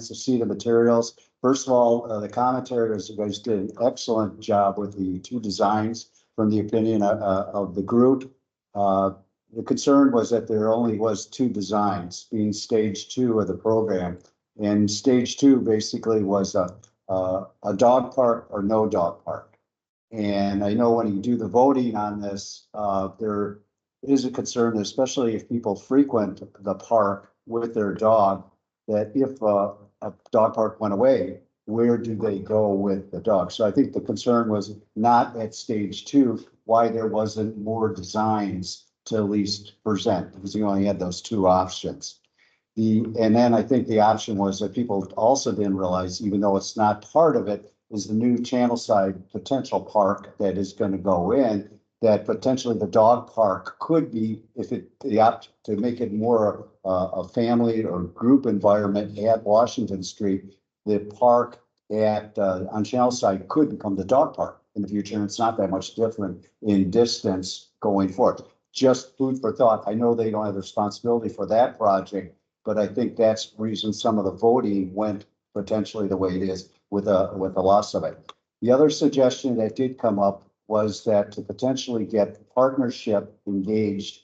chance to see the materials. First of all, the commentary was, you guys did an excellent job with the two designs from the opinion of the group. The concern was that there only was two designs, being stage 2 of the program. And stage 2 basically was a dog park or no dog park. And I know when you do the voting on this, there is a concern, especially if people frequent the park with their dog, that if a dog park went away, where do they go with the dog? So I think the concern was not at stage 2, why there wasn't more designs to at least present, because you only had those two options. And then I think the option was that people also didn't realize, even though it's not part of it, is the new Channelside potential park that is going to go in, that potentially the dog park could be, if it, the opt to make it more a family or group environment at Washington Street, the park at on Channelside could become the dog park in the future. And it's not that much different in distance going forward. Just food for thought. I know they don't have the responsibility for that project, but I think that's the reason some of the voting went potentially the way it is with the loss of it. The other suggestion that did come up was that to potentially get partnership engaged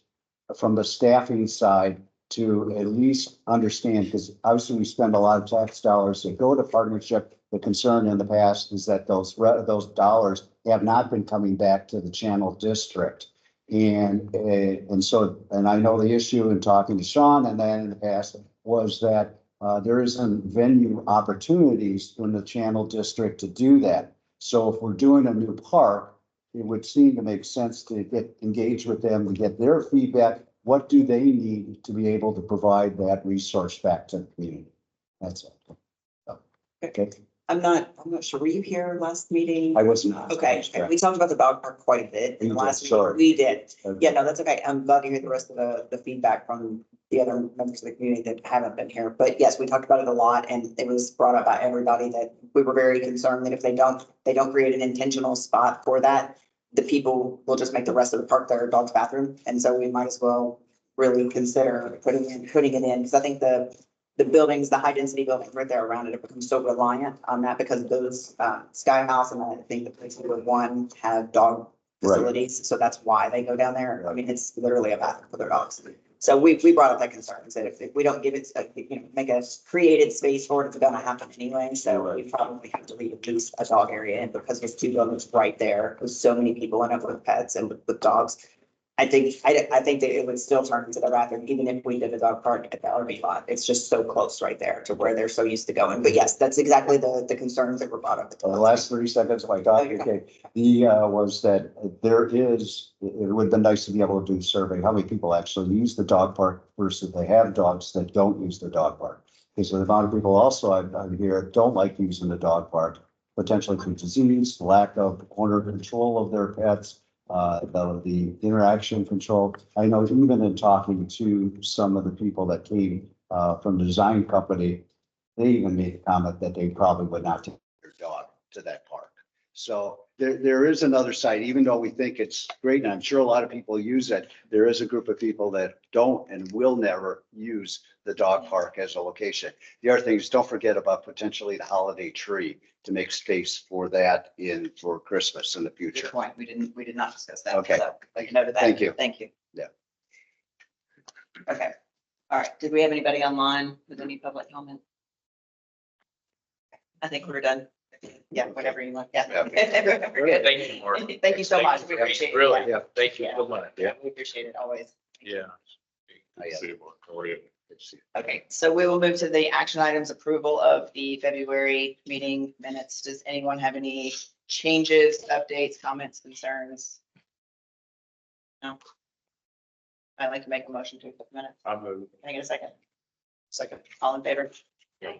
from the staffing side to at least understand, because obviously we spend a lot of tax dollars that go to partnership. The concern in the past is that those dollars have not been coming back to the Channel District. And I know the issue in talking to Sean and then in the past was that there isn't venue opportunities in the Channel District to do that. So if we're doing a new park, it would seem to make sense to get engaged with them and get their feedback. What do they need to be able to provide that resource back to the community? That's it. Okay. I'm not sure. Were you here last meeting? I was not. Okay. We talked about the dog park quite a bit in the last meeting. We did. Yeah, no, that's okay. I'm glad to hear the rest of the feedback from the other members of the community that haven't been here. But yes, we talked about it a lot, and it was brought up by everybody that we were very concerned that if they don't create an intentional spot for that, the people will just make the rest of the park their dog's bathroom. And so we might as well really consider putting it in, because I think the buildings, the high density buildings right there around it have become so reliant on that, because those Sky House and I think the place number 1 have dog facilities. Right. So that's why they go down there. I mean, it's literally a bathroom for their dogs. So we brought up that concern, said if we don't give it, make a created space for it, it's going to happen anyway. So we probably have to leave at least a dog area in, because there's 2 buildings right there. There's so many people in it with pets and with dogs. I think that it would still turn into the bathroom, even if we did a dog park at the RV lot. It's just so close right there to where they're so used to going. But yes, that's exactly the concerns that were brought up. The last 30 seconds of my talk, okay, was that it would have been nice to be able to do a survey. How many people actually use the dog park versus they have dogs that don't use the dog park? Because the amount of people also I hear don't like using the dog park, potentially through disease, lack of owner control of their pets. The interaction control. I know even in talking to some of the people that came from the design company, they even made the comment that they probably would not take their dog to that park. So there is another side, even though we think it's great, and I'm sure a lot of people use it, there is a group of people that don't and will never use the dog park as a location. The other thing is, don't forget about potentially the holiday tree to make space for that for Christmas in the future. Good point. We did not discuss that. Okay. So make a note of that. Thank you. Thank you. Yeah. Okay. All right. Did we have anybody online with any public comment? I think we're done. Yeah, whatever you want. Yeah. We're good. Thank you, Mark. Thank you so much. We appreciate it. Really, Yeah. thank you so much. Yeah, we appreciate it always. Yeah. Okay, so we will move to the action items approval of the February meeting minutes. Does anyone have any changes, updates, comments, concerns? No. I'd like to make a motion to approve the minutes. I'll move. Can I get a second? Second. All in favor? Yeah.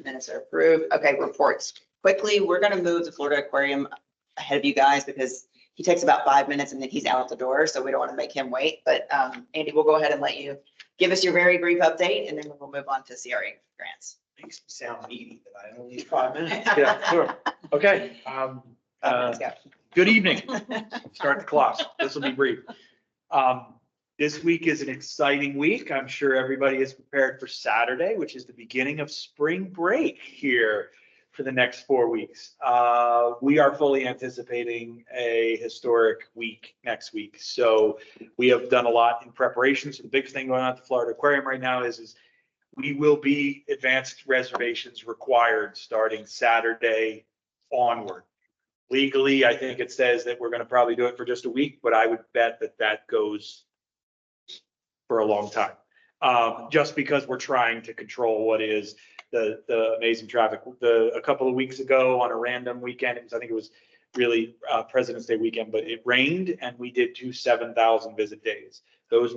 Minutes are approved. Okay, reports. Quickly, we're going to move the Florida Aquarium ahead of you guys because he takes about 5 minutes and then he's out the door. So we don't want to make him wait. But Andy, we'll go ahead and let you give us your very brief update and then we'll move on to CRE grants. Makes me sound needy, but I only need 5 minutes. Yeah, sure. Okay. Let's go. Good evening. Start the clock. This will be brief. This week is an exciting week. I'm sure everybody is prepared for Saturday, which is the beginning of spring break here for the next 4 weeks. We are fully anticipating a historic week next week. So we have done a lot in preparation. So the biggest thing going on at the Florida Aquarium right now is we will be advanced reservations required starting Saturday onward. Legally, I think it says that we're going to probably do it for just a week, but I would bet that that goes for a long time. Just because we're trying to control what is the amazing traffic. A couple of weeks ago on a random weekend, I think it was really President's Day weekend, but it rained and we did 2 7,000 visit days. Those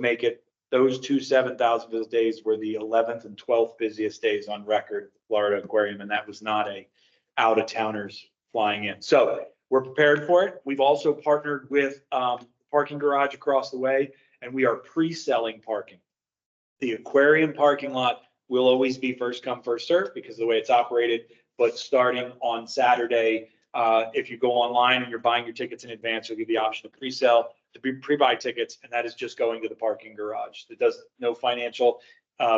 2 7,000 visit days were the 11th and 12th busiest days on record at the Florida Aquarium, and that was not a out of towners flying in. So we're prepared for it. We've also partnered with parking garage across the way, and we are pre-selling parking. The aquarium parking lot will always be first come, first serve because of the way it's operated. But starting on Saturday, if you go online and you're buying your tickets in advance, you'll get the option to pre-sell, to pre-buy tickets, and that is just going to the parking garage. It does no financial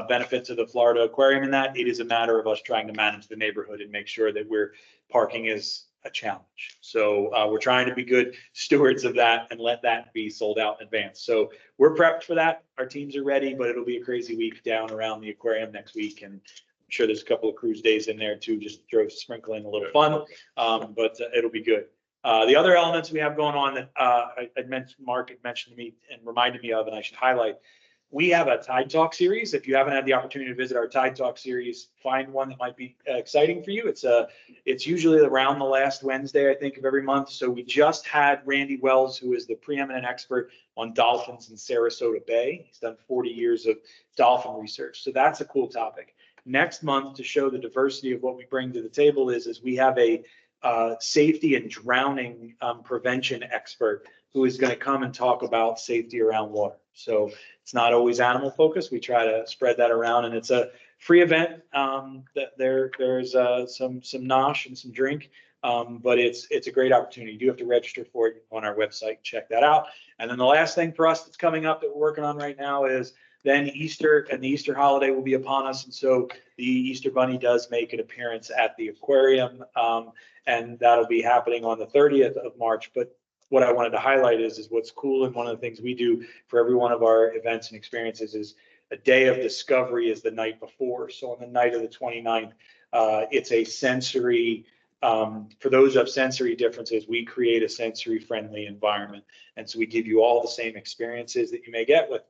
benefit to the Florida Aquarium in that. It is a matter of us trying to manage the neighborhood and make sure that parking is a challenge. So we're trying to be good stewards of that and let that be sold out in advance. So we're prepped for that. Our teams are ready, but it'll be a crazy week down around the aquarium next week. And I'm sure there's a couple of cruise days in there too, just to sprinkle in a little fun, but it'll be good. The other elements we have going on that I mentioned, Mark had mentioned to me and reminded me of, and I should highlight, we have a Tide Talk series. If you haven't had the opportunity to visit our Tide Talk series, find one that might be exciting for you. It's usually around the last Wednesday, I think, of every month. So we just had Randy Wells, who is the preeminent expert on dolphins in Sarasota Bay. He's done 40 years of dolphin research. So that's a cool topic. Next month, to show the diversity of what we bring to the table is we have a safety and drowning prevention expert who is going to come and talk about safety around water. So it's not always animal focused. We try to spread that around, and it's a free event. There's some nosh and some drink, but it's a great opportunity. You do have to register for it on our website. Check that out. And then the last thing for us that's coming up that we're working on right now is then Easter, and the Easter holiday will be upon us. And so the Easter Bunny does make an appearance at the aquarium, and that'll be happening on the 30th of March. But what I wanted to highlight is what's cool, and one of the things we do for every one of our events and experiences is a day of discovery is the night before. So on the night of the 29th, it's a sensory, for those of sensory differences, we create a sensory friendly environment. And so we give you all the same experiences that you may get with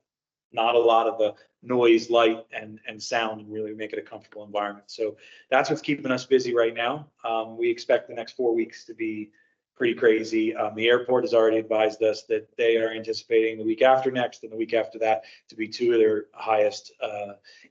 not a lot of the noise, light, and sound, and really make it a comfortable environment. So that's what's keeping us busy right now. We expect the next 4 weeks to be pretty crazy. The airport has already advised us that they are anticipating the week after next and the week after that to be 2 of their highest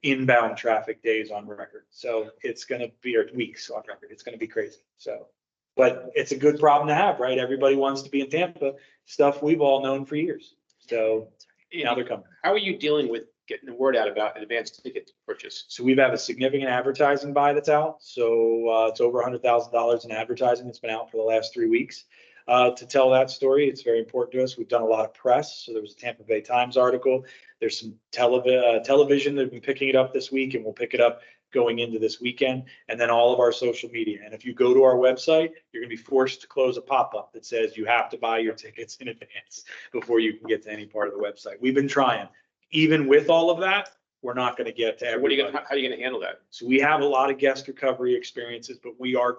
inbound traffic days on record. So it's going to be, or weeks on record. It's going to be crazy. So, but it's a good problem to have, right? Everybody wants to be in Tampa, stuff we've all known for years. So now they're coming. How are you dealing with getting the word out about an advanced ticket purchase? So we've had a significant advertising buy that's out. So it's over $100,000 in advertising that's been out for the last 3 weeks. To tell that story, it's very important to us. We've done a lot of press. So there was a Tampa Bay Times article. There's some television that have been picking it up this week, and we'll pick it up going into this weekend, and then all of our social media. And if you go to our website, you're going to be forced to close a pop-up that says you have to buy your tickets in advance before you can get to any part of the website. We've been trying. Even with all of that, we're not going to get to everybody. How are you going to handle that? So we have a lot of guest recovery experiences, but we are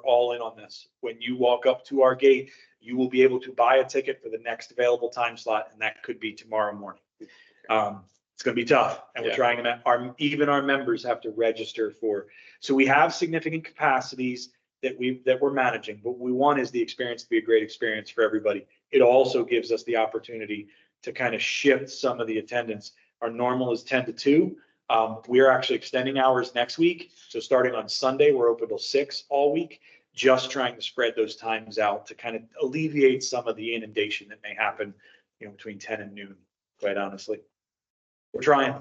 all in on this. When you walk up to our gate, you will be able to buy a ticket for the next available time slot, and that could be tomorrow morning. It's going to be tough, and we're trying to. Even our members have to register for. So we have significant capacities that we're managing. But what we want is the experience to be a great experience for everybody. It also gives us the opportunity to kind of shift some of the attendance. Our normal is 10 to 2. We are actually extending hours next week. So starting on Sunday, we're open till 6 all week, just trying to spread those times out to kind of alleviate some of the inundation that may happen, between 10 and noon, quite honestly. We're trying.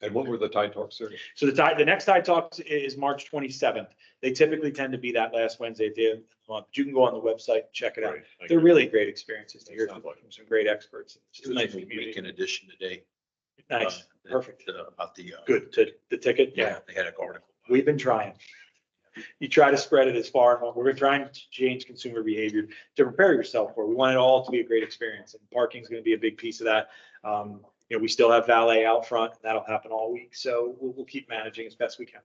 And what were the Tide Talks there? So the next Tide Talks is March 27th. They typically tend to be that last Wednesday of the month. You can go on the website, and check it out. Right, thank They're you. really great experiences to hear from Sounds like it. some great experts. It's It a was nice a week community. in addition today. Nice, perfect. About the. Good. The ticket? Yeah, they had an article. We've been trying. You try to spread it as far and we're trying to change consumer behavior to prepare yourself for it. We want it all to be a great experience, and parking is going to be a big piece of that. We still have valet out front, and that'll happen all week. So we'll keep managing as best we can.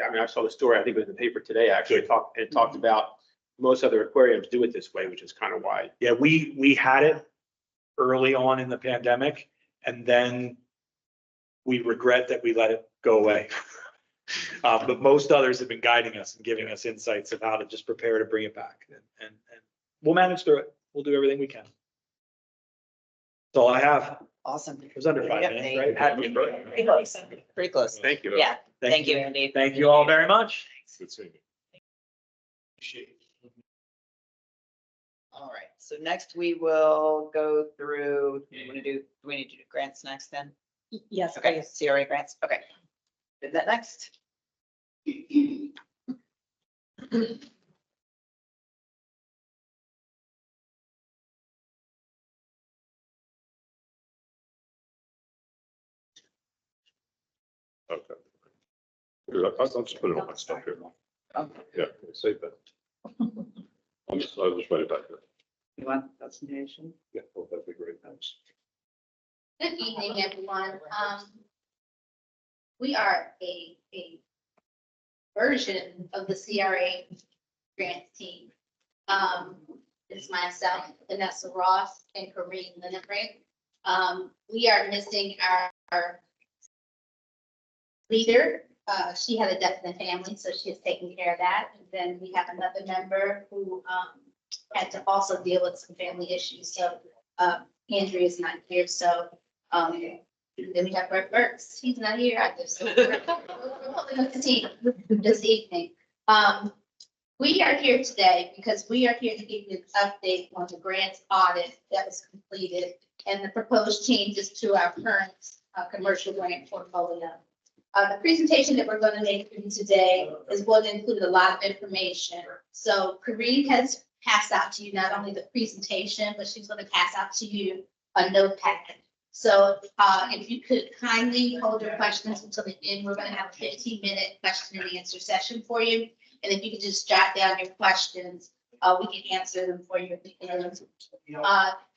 I mean, I saw the story, I think it was in the paper today, actually, it talked about most other aquariums do it this way, which is kind of why. Yeah, we had it early on in the pandemic, and then we regret that we let it go away. But most others have been guiding us and giving us insights of how to just prepare to bring it back. And we'll manage through it. We'll do everything we can. That's all I have. Awesome. It was under 5 Yep, minutes, thank right? you. Had to be. Pretty close. Pretty close. Thank you. Yeah, thank you, Andy. Thank you all very much. Good seeing you. Appreciate it. All right, so next we will go through, do we need to do grants next then? Yes, Okay, please. CRA grants, okay. Do that next. Okay. Here, I'll just put it on my stuff here. Okay. Yeah, save that. I'll just write it back there. You want presentation? Yeah, oh, that'd be great. Thanks. Good evening, everyone. We are a version of the CRA grant team. It's myself, Vanessa Ross, and Kareem Linnebrink. We are missing our leader. She had a death in the family, so she is taking care of that. And then we have another member who had to also deal with some family issues. So Andrea is not here, so then we have Brett Burks. He's not here either. So we're holding up the team this evening. We are here today because we are here to give you an update on the grant audit that was completed and the proposed changes to our current commercial grant portfolio. The presentation that we're going to make for you today is going to include a lot of information. So Kareem has passed out to you not only the presentation, but she's going to pass out to you a notepad. So if you could kindly hold your questions until the end, we're going to have a 15-minute question and answer session for you. And if you could just jot down your questions, we can answer them for you at the end.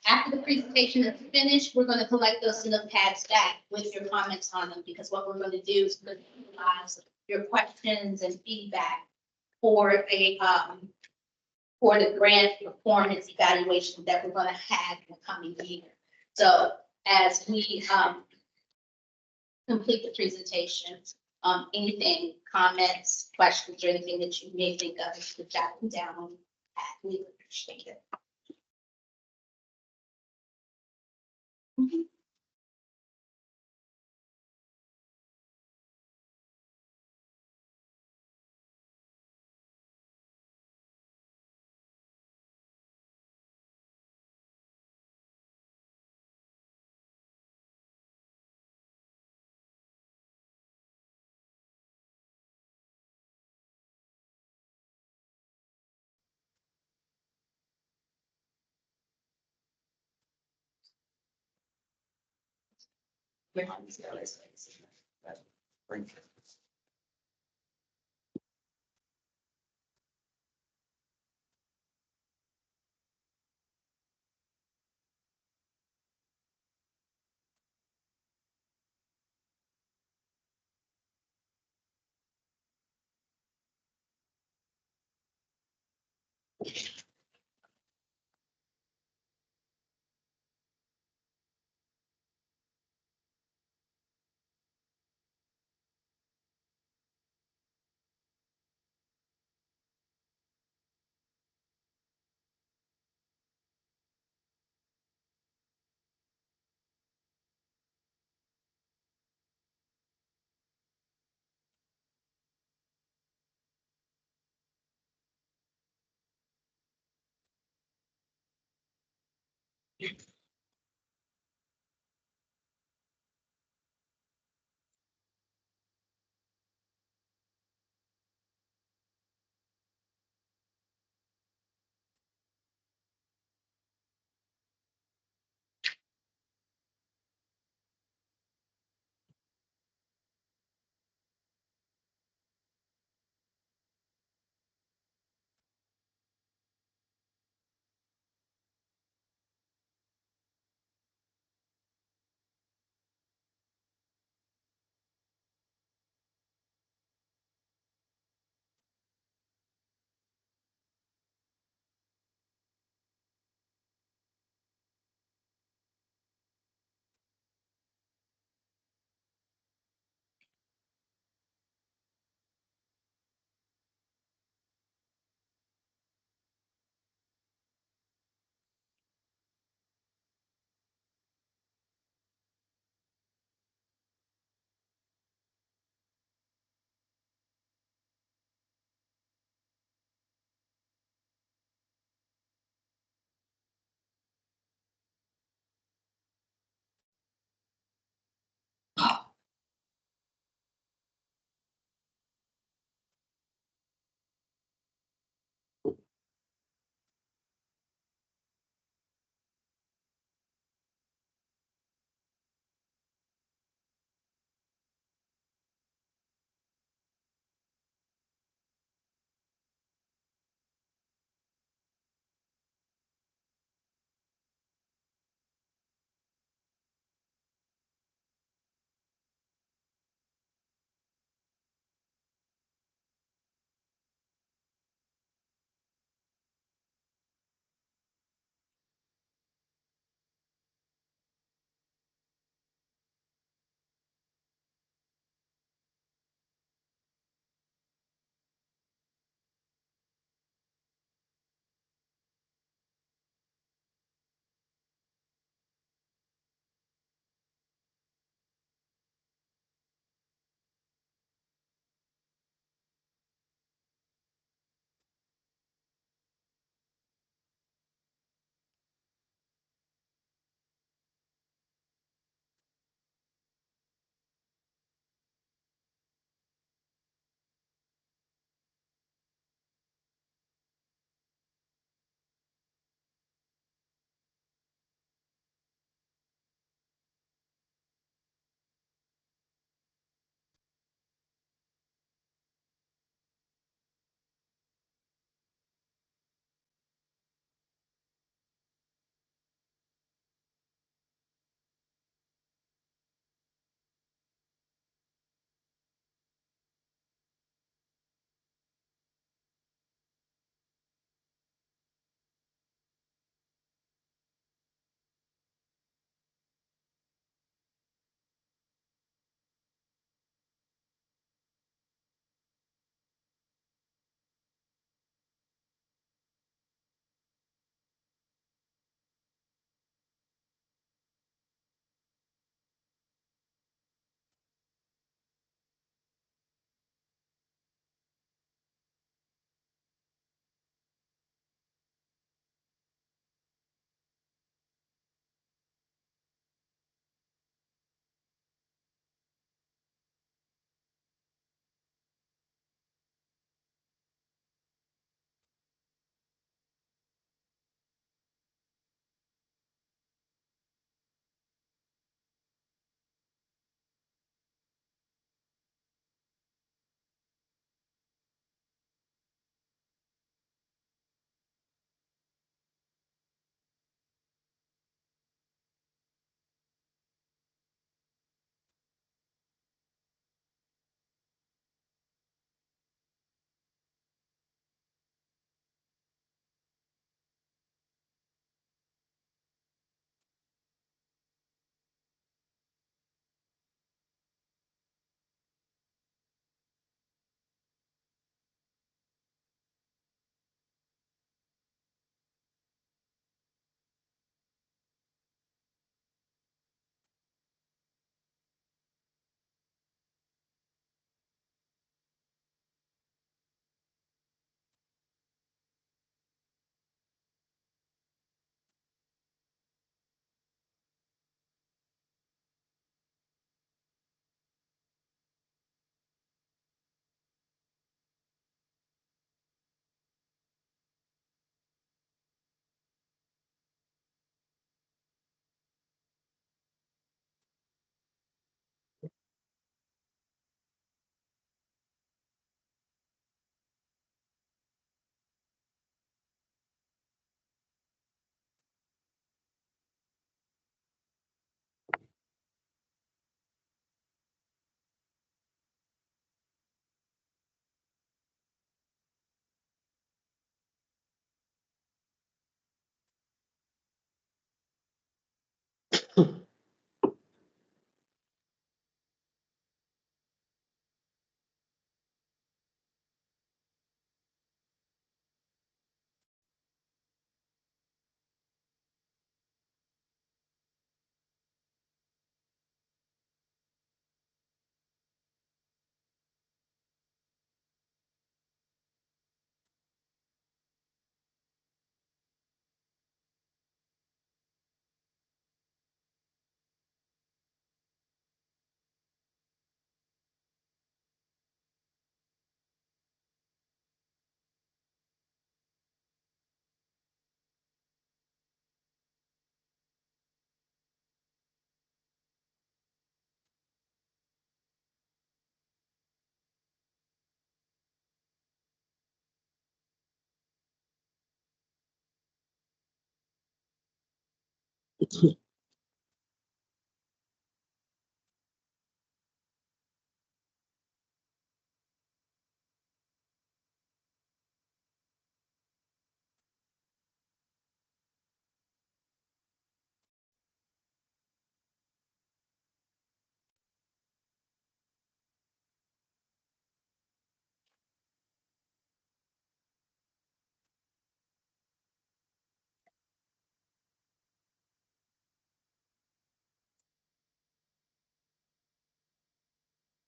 After the presentation is finished, we're going to collect those notepads back with your comments on them, because what we're going to do is utilize your questions and feedback for the grant performance evaluation that we're going to have in the coming year. So as we complete the presentation, anything, comments, questions, or anything that you may think of, you could jot them down. We would appreciate it.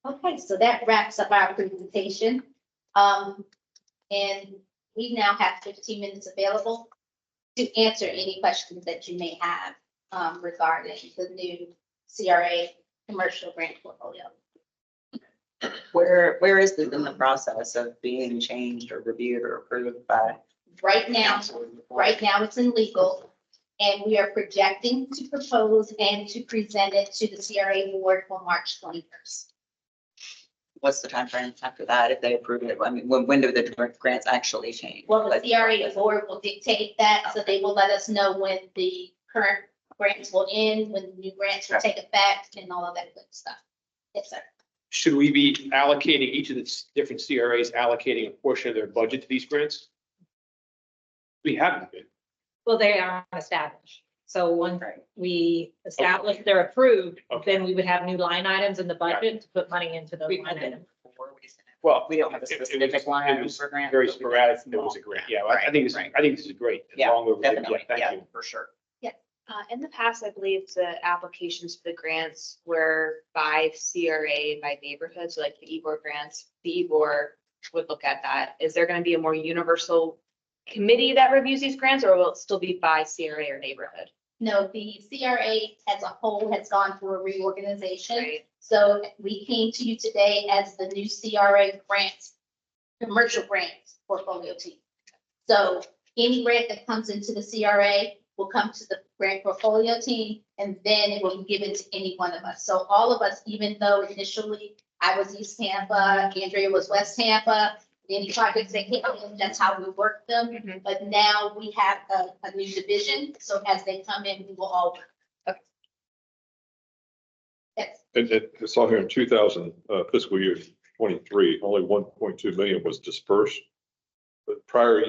Okay, so that wraps up our presentation. And we now have 15 minutes available to answer any questions that you may have regarding the new CRA commercial grant portfolio. Where is this in the process of being changed or reviewed or approved by? Right now it's in legal, and we are projecting to propose and to present it to the CRA board on March 21st. What's the timeframe after that if they approve it? I mean, when do the grants actually change? Well, the CRA board will dictate that, so they will let us know when the current grants will end, when the new grants will take effect, and all of that good stuff. Yes, sir. Should we be allocating each of the different CRAs, allocating a portion of their budget to these grants? We haven't been. Well, they are established. So once we establish they're approved, Okay. then we would have new line items in the budget to put money into those line items. Well, We don't have a specific line it item was for grant. very sporadic. It was a grant. Yeah, I think this is great. As Yeah, long as- definitely. Thank Yeah, you. for sure. In the past, I believe the applications for the grants were by CRA, by neighborhood, so like the EBOR grants, the EBOR would look at that. Is there gonna be a more universal committee that reviews these grants, or will it still be by CRA or neighborhood? No, the CRA as a whole has gone through a reorganization. Right. So we came to you today as the new CRA grants, commercial grants portfolio team. So any grant that comes into the CRA will come to the grant portfolio team, and then it will be given to any one of us. So all of us, even though initially I was East Tampa, Andrea was West Tampa, any projects that came in, that's how we worked them. Mhm. But now we have a new division, so as they come in, we will all work. Yes, And it's all here in 2000 fiscal year 23, only 1.2 million was dispersed. But prior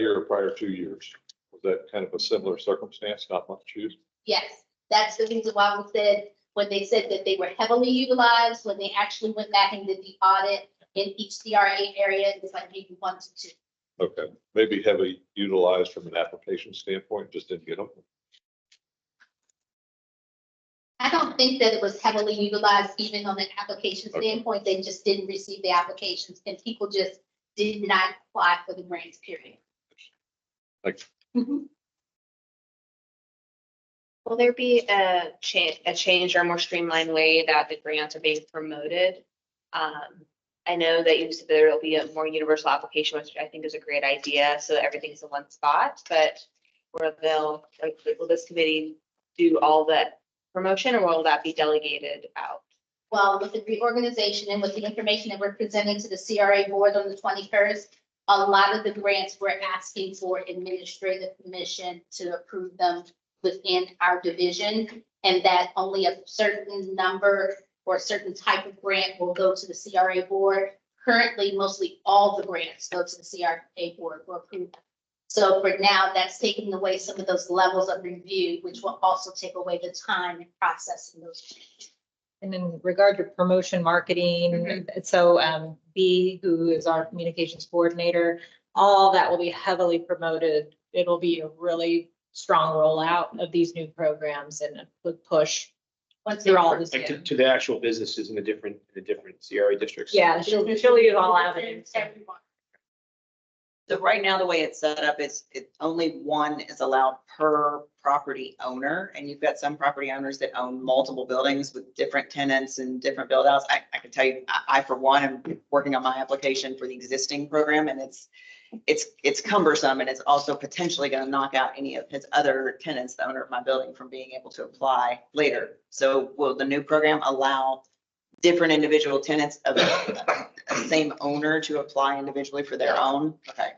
2 years, was that kind of a similar circumstance, not much use? yes, that's the reason why we said, when they said that they were heavily utilized, when they actually went back and did the audit in each CRA area, it was like maybe 1 to 2. Okay, maybe heavily utilized from an application standpoint, just didn't get them. I don't think that it was heavily utilized even on an application Okay. standpoint. They just didn't receive the applications, and people just did not apply for the grants, period. Like, Mhm. Will there be a change or a more streamlined way that the grants are being promoted? I know that you said there will be a more universal application, which I think is a great idea, so that everything's in one spot, but will this committee do all that promotion, or will that be delegated out? Well, with the reorganization and with the information that we're presenting to the CRA board on the 21st, a lot of the grants we're asking for administrative permission to approve them within our division, and that only a certain number or a certain type of grant will go to the CRA board. Currently, mostly all the grants go to the CRA board for approval. So for now, that's taking away some of those levels of review, which will also take away the time in processing those changes. And in regard to promotion marketing, so B, who is our communications coordinator, all that will be heavily promoted. It'll be a really strong rollout of these new programs and a good push Once through they're all this. Like to the actual businesses in the different CRA districts. Yeah, she'll use all avenues. Everyone. So right now, the way it's set up is only one is allowed per property owner. And you've got some property owners that own multiple buildings with different tenants and different build outs. I can tell you, I for one am working on my application for the existing program, and it's cumbersome, and it's also potentially going to knock out any of his other tenants, the owner of my building, from being able to apply later. So will the new program allow different individual tenants of the same owner to apply individually for their own? Okay.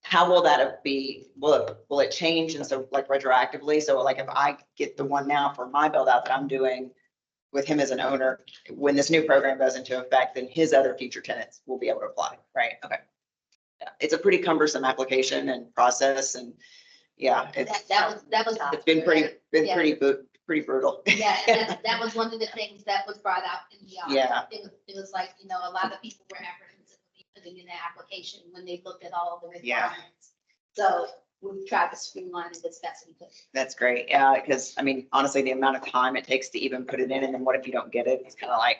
how will that be? Will it change? And so like retroactively? So like if I get the one now for my build out that I'm doing with him as an owner, when this new program goes into effect, then his other future tenants will be able to apply, right? Okay. Yeah, it's a pretty cumbersome application and process and yeah, That was. it's been pretty Yeah. pretty brutal. Yeah, that was one of the things that was brought out in the audit. Yeah. It was like, you know, a lot of people were apprehensive of putting in the application when they looked at all of the Yeah. requirements. So we tried to streamline it as best we could. That's great. Yeah, because I mean, honestly, the amount of time it takes to even put it in and then what if you don't get it? It's kind of like,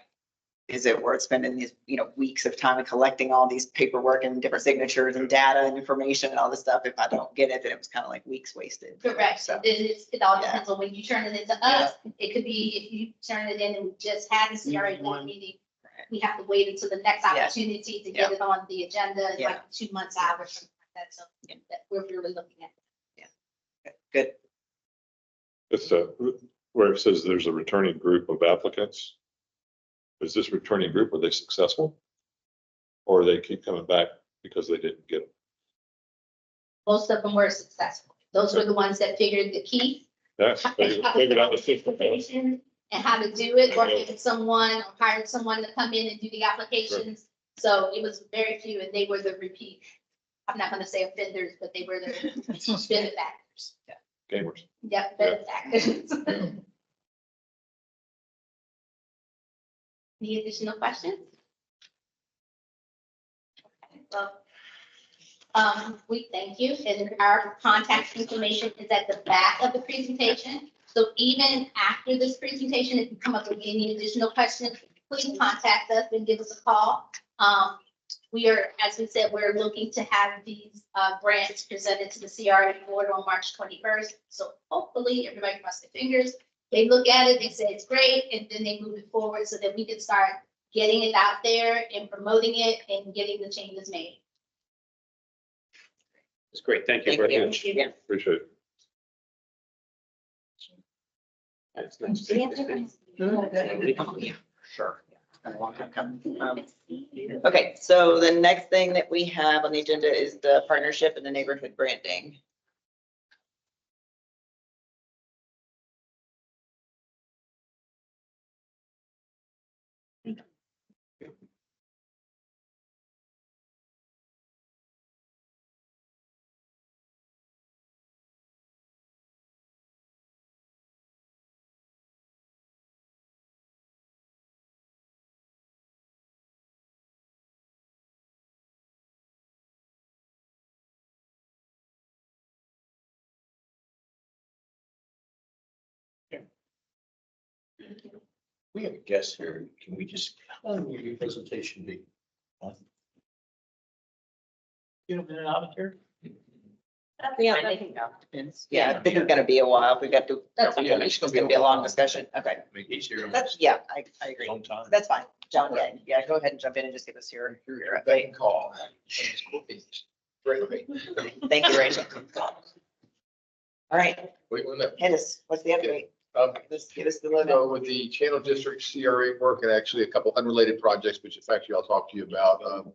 is it worth spending these, weeks of time and collecting all these paperwork and different signatures and data and information and all this stuff? If I don't get it, then it was kind of like weeks wasted. Correct. So, It all depends on when you turn it into us. It could be if you turn it in and we just had the CRA board meeting. We have to wait until the next opportunity to get it on the agenda, like 2 months out or something like that. So that we're really looking at. good. It's where it says there's a returning group of applicants. Is this returning group, are they successful? Or they keep coming back because they didn't get them? Most of them were successful. Those were the ones that figured the key. Yes, they figured out the system. And how to do it, or get someone, or hired someone to come in and do the applications. So it was very few, and they were the repeat. I'm not gonna say offenders, but they were the benefactors. Gamers. Yep, benefactors. Any additional questions? Okay, well, we thank you, and our contact information is at the back of the presentation. So even after this presentation, if you come up with any additional questions, please contact us and give us a call. We are, as we said, we're looking to have these grants presented to the CRA board on March 21st. So hopefully everybody cross their fingers. They look at it, they say it's great, and then they move it forward so that we can start getting it out there and promoting it and getting the changes made. It's great. Thank you Thank very you. much. Yeah. Appreciate it. It's nice to see you. Sure. Okay, so the next thing that we have on the agenda is the partnership and the neighborhood branding. We have a guest here. Can we just, how long will your presentation be? You have been out here? Yeah, I think that depends. Yeah, I think it's gonna be a while. If we got to, Yeah, it's gonna be a long discussion. Okay, Make each here. that's, yeah, I agree. Long time. That's fine. John, yeah, go ahead and jump in and just give us your update. Call. Thank you, Rachel. All right, Wait, one minute. hit us. What's the update? Just give us the You lowdown. know, with the Channel District CRA work and actually a couple unrelated projects, which in fact I'll talk to you about.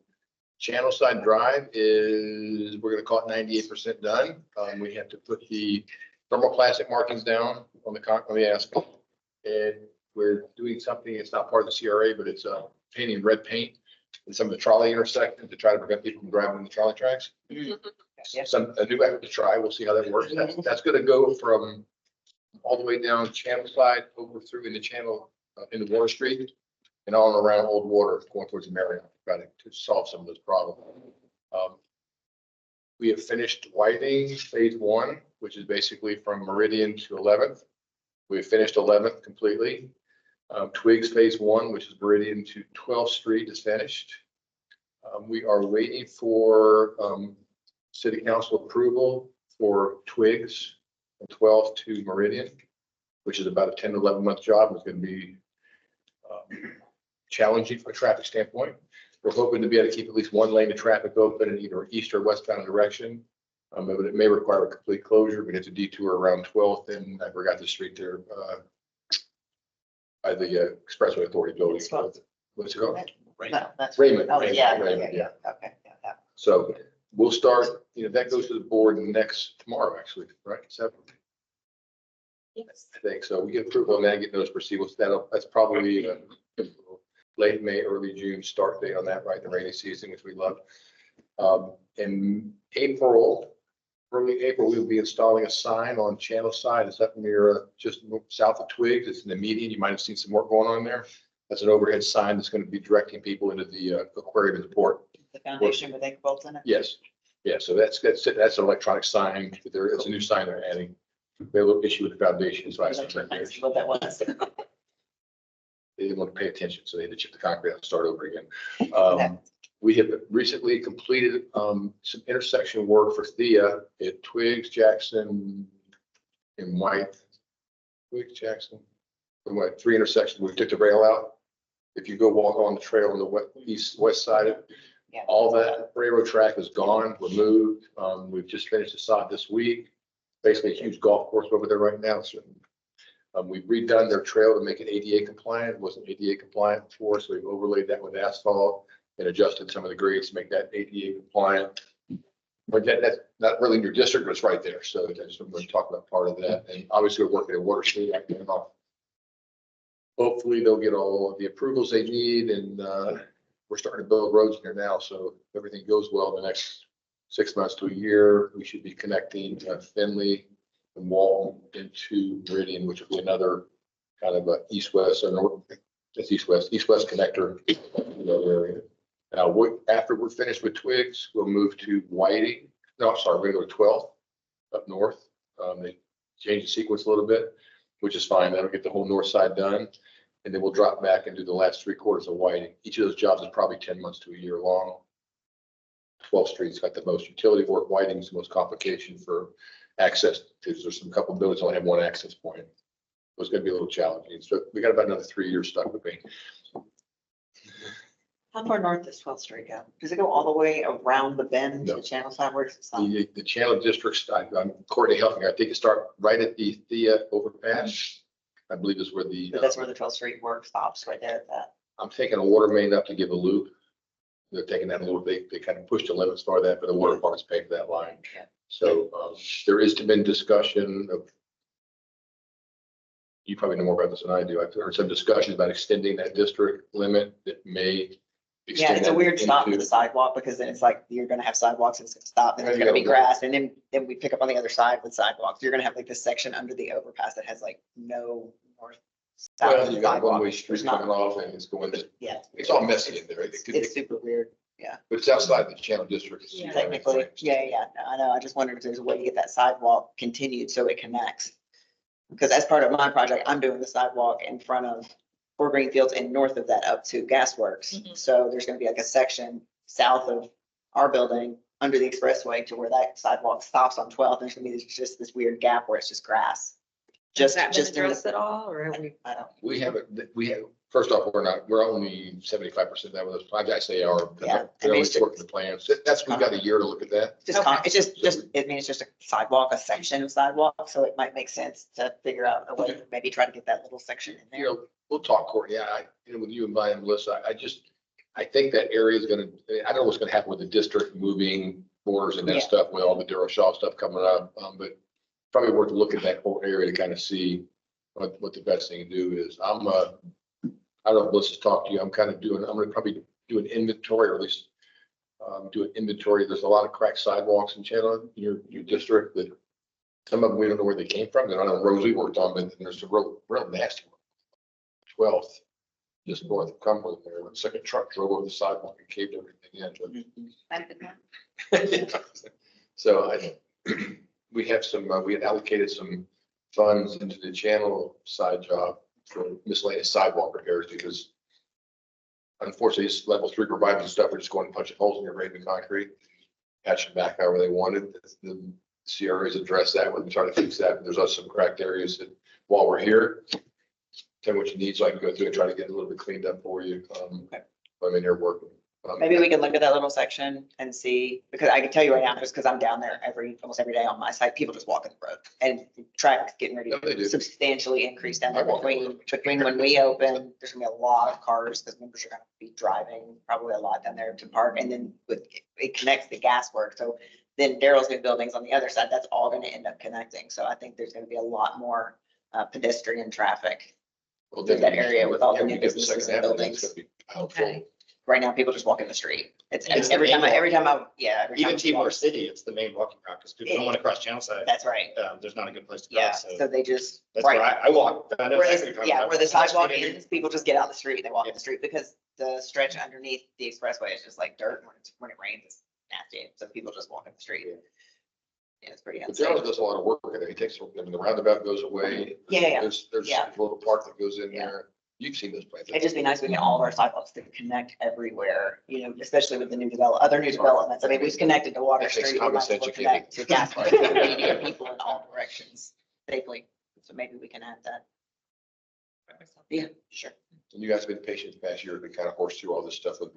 Channel Side Drive is, we're gonna call it 98% done. We have to put the thermoplastic markings down on the asphalt. And we're doing something, it's not part of the CRA, but it's painting red paint in some of the trolley intersections to try to prevent people from driving on the trolley tracks. Yeah. A new effort to try, we'll see how that works. That's gonna go from all the way down Channel Side over through in the channel, into Water Street and on around Old Water going towards Marion, trying to solve some of those problems. We have finished widening phase 1, which is basically from Meridian to 11th. We have finished 11th completely. Twigs phase 1, which is Meridian to 12th Street, is finished. We are waiting for city council approval for Twigs from 12th to Meridian, which is about a 10 to 11 month job. It's going to be challenging from a traffic standpoint. We're hoping to be able to keep at least one lane of traffic open in either east or westbound direction. But it may require a complete closure. We have to detour around 12th and I forgot the street there by the Expressway Authority building. What's it called? No, that's. Raymond. Oh, yeah, Raymond, yeah. Okay. Yeah. So we'll start, that goes to the board tomorrow, actually, right? 7th. Yes. I think so. We get approval and then get those proceedings. That's probably late May, early June start date on that, right? The rainy season, which we love. In early April, we'll be installing a sign on Channel Side. It's up near just south of Twigs. It's in the median. You might have seen some work going on there. That's an overhead sign that's going to be directing people into the aquarium and the port. The foundation with ink bolts in it. Yes. Yeah. So that's an electronic sign. It's a new sign they're adding. We had a little issue with the foundation, so I sent that. What that was. They didn't want to pay attention, so they had to chip the concrete out and start over again. We have recently completed some intersection work for Thea at Twigs, Jackson, and White. Twigs, Jackson, and White, 3 intersections. We took the rail out. If you go walk on the trail on the west side, Yeah. all that railroad track is gone, removed. We've just finished the sod this week. Basically a huge golf course over there right now. So we've redone their trail to make it ADA compliant. It wasn't ADA compliant before, so we've overlaid that with asphalt and adjusted some of the grades to make that ADA compliant. But that's not really in your district, but it's right there. So I just want to talk about part of that. And obviously we're working at Water Street. Hopefully they'll get all of the approvals they need, and we're starting to build roads in there now. So if everything goes well the next 6 months to a year, we should be connecting Finley and Walton into Meridian, which will be another kind of a east-west or north. That's east-west connector in that area. Now, after we're finished with Twigs, we'll move to Whiting. No, I'm sorry, we're going to go to 12th up north. They changed the sequence a little bit, which is fine. That'll get the whole north side done. And then we'll drop back and do the last 3/4 of Whiting. Each of those jobs is probably 10 months to a year long. 12th Street's got the most utility work. Whiting's the most complication for access, because there's some couple buildings only have one access point. It's going to be a little challenging. So we got about another 3 years stuck with me. How far north does 12th Street go? Does it go all the way around the bend to No. the Channel Side? Where does it stop? The Channel District, I'm Courtney helping me. I think it start right at the overpass. I believe is where But that's where the 12th Street work stops, right there at that. I'm taking a water main up to give a loop. They're taking that a little, they kind of pushed the limits for that, but the water department's paying for that line. Yeah. So there is been discussion of, you probably know more about this than I do. I've heard some discussion about extending that district limit that may. Yeah, extend it's a that weird stop for into- the sidewalk, because then it's like, you're gonna have sidewalks, and it's gonna stop, and there's There gonna you be go. grass, and then we pick up on the other side with sidewalks. You're gonna have like this section under the overpass that has like no north. south Well, you got a sidewalk. one-way There's street not. coming off and it's going to, Yeah. it's all messy in there. It's super weird. Yeah, But it's outside the Channel District. It's- Yeah. technically. Yeah. No, I know. I just wondered if there's a way to get that sidewalk continued so it connects. Because as part of my project, I'm doing the sidewalk in front of Fort Greenfields and north of that up to Gasworks. Mhm. So there's gonna be like a section south of our building under the expressway to where that sidewalk stops on 12th. There's gonna be just this weird gap where it's just grass. Has that been Just in the- addressed at all, or have we? I don't. We have, first off, we're only 75% done with those projects. I say are. Yeah, They're and always it's- working the plans. We've got a year to look at that. It's just, I mean, it's just a sidewalk, a section of sidewalk, so it might make sense to figure out a way to maybe try to get that little section in there. We'll talk, Courtney. With you and Brian and Melissa, I think that area is gonna, I don't know what's gonna happen with the district moving borders and Yeah. that stuff with all the Duroshaw stuff coming up. But probably worth looking at that whole area to kind of see what the best thing to do is. I don't know if Melissa's talked to you. I'm gonna probably do an inventory, or at least do an inventory. There's a lot of cracked sidewalks in Chandler, your district, that some of them, we don't know where they came from. I know roads we worked on, but there's a real nasty one. 12th, just north of Cumberland there. It's like a truck drove over the sidewalk and caved everything in. So we had allocated some funds into the Channel side job for miscellaneous sidewalk repairs, because unfortunately, this level 3 providers and stuff are just going and punching holes in your pavement concrete, patching back however they wanted. The CRA's addressed that when we try to fix that. But there's also some cracked areas that, while we're here, tell me what you need so I can go through and try to get a little bit cleaned up for you. I'm in here working. Maybe we can look at that little section and see, because I can tell you right now, just because I'm down there almost every day on my site, people just walking the road and traffic's getting ready Yeah, they to do. substantially increase down there I walk the between when we open, there's gonna be a lot of cars because members are gonna be driving probably a lot down there to park, and then it connects the gas work. So then Daryl's new buildings on the other side, that's all gonna end up connecting. So I think there's gonna be a lot more pedestrian traffic Well, in that area with all the yeah, new we get the businesses second and half of it, it's buildings. gonna be full. Okay. Right now, people just walk in the street. It's It's the every main time, every walking time Even I Timor walk- City, it's the main walking route because people don't want to cross channel side. That's right. There's not a good place to Yeah, cross. so So they just, that's where right. I walk. I know Where exactly the, what you're yeah, talking where the about. How much sidewalk speed ends, people just get out the street and they walk in the street because the stretch underneath the expressway is just like dirt. When it rains, it's nasty. So people just walk in the street. Yeah, it's pretty But unsafe. Darrell does a lot of work, and he takes, I mean, the roundabout goes away. Yeah. There's Yeah. a little park that goes in Yeah. there. You've seen those plans. It'd just be nice if we get all of our sidewalks to connect everywhere, especially with the other new developments. I mean, we've connected to Water That makes Street. We common might as well sense, you connect to Gas Bar. We need to get people in all directions safely. So maybe we can add that. Yeah, sure. And you guys have been patient the past year to kind of horse through all this stuff with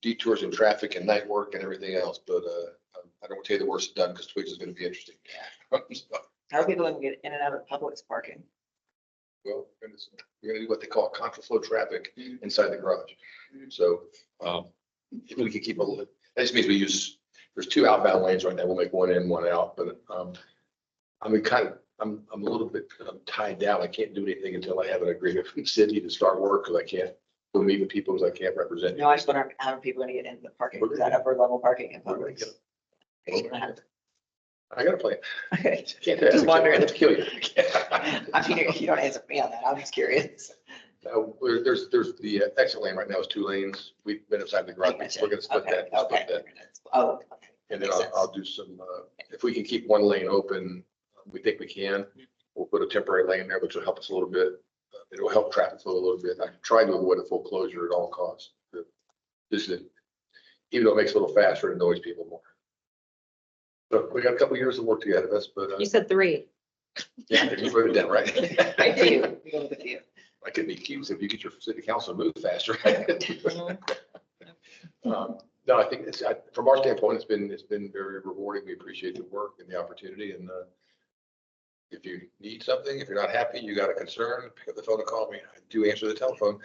detours and traffic and night work and everything else, but I don't want to tell you the worst is done because Twigs is going to be interesting. How are people gonna get in and out of Publix parking? Well, we're gonna do what they call contraflow traffic inside the garage. So, if we could keep a little, that just means there's two outbound lanes right now. We'll make one in, one out, but, I mean, I'm a little bit tied down. I can't do anything until I have an agreement from the city to start work because I can't go meet with people because I can't represent. No, I just wonder how are people gonna get into the parking? Is that upper level parking in We're gonna Publix? get- Okay. I got a plan. Okay. Can't tell you. Just wondering. I'll kill you. I mean, you don't answer me on that. I'm just curious. There's the exit lane right now is 2 lanes. We've been inside the garage. We're gonna split Okay, that. We'll split okay. that. Oh, okay. And then Makes sense. I'll do some, if we can keep one lane open, we think we can. We'll put a temporary lane there, which will help us a little bit. It'll help traffic flow a little bit. I try to avoid a full closure at all costs. This is, even though it makes it a little faster, it annoys people more. So we got a couple years of work to get of us, but You said 3. yeah, you wrote it down, right? I do. We go with a few. I couldn't be accused if you get your city council to move faster. No, I think from our standpoint, it's been very rewarding. We appreciate the work and the opportunity. And if you need something, if you're not happy, you got a concern, pick up the phone and call me. I do answer the telephone.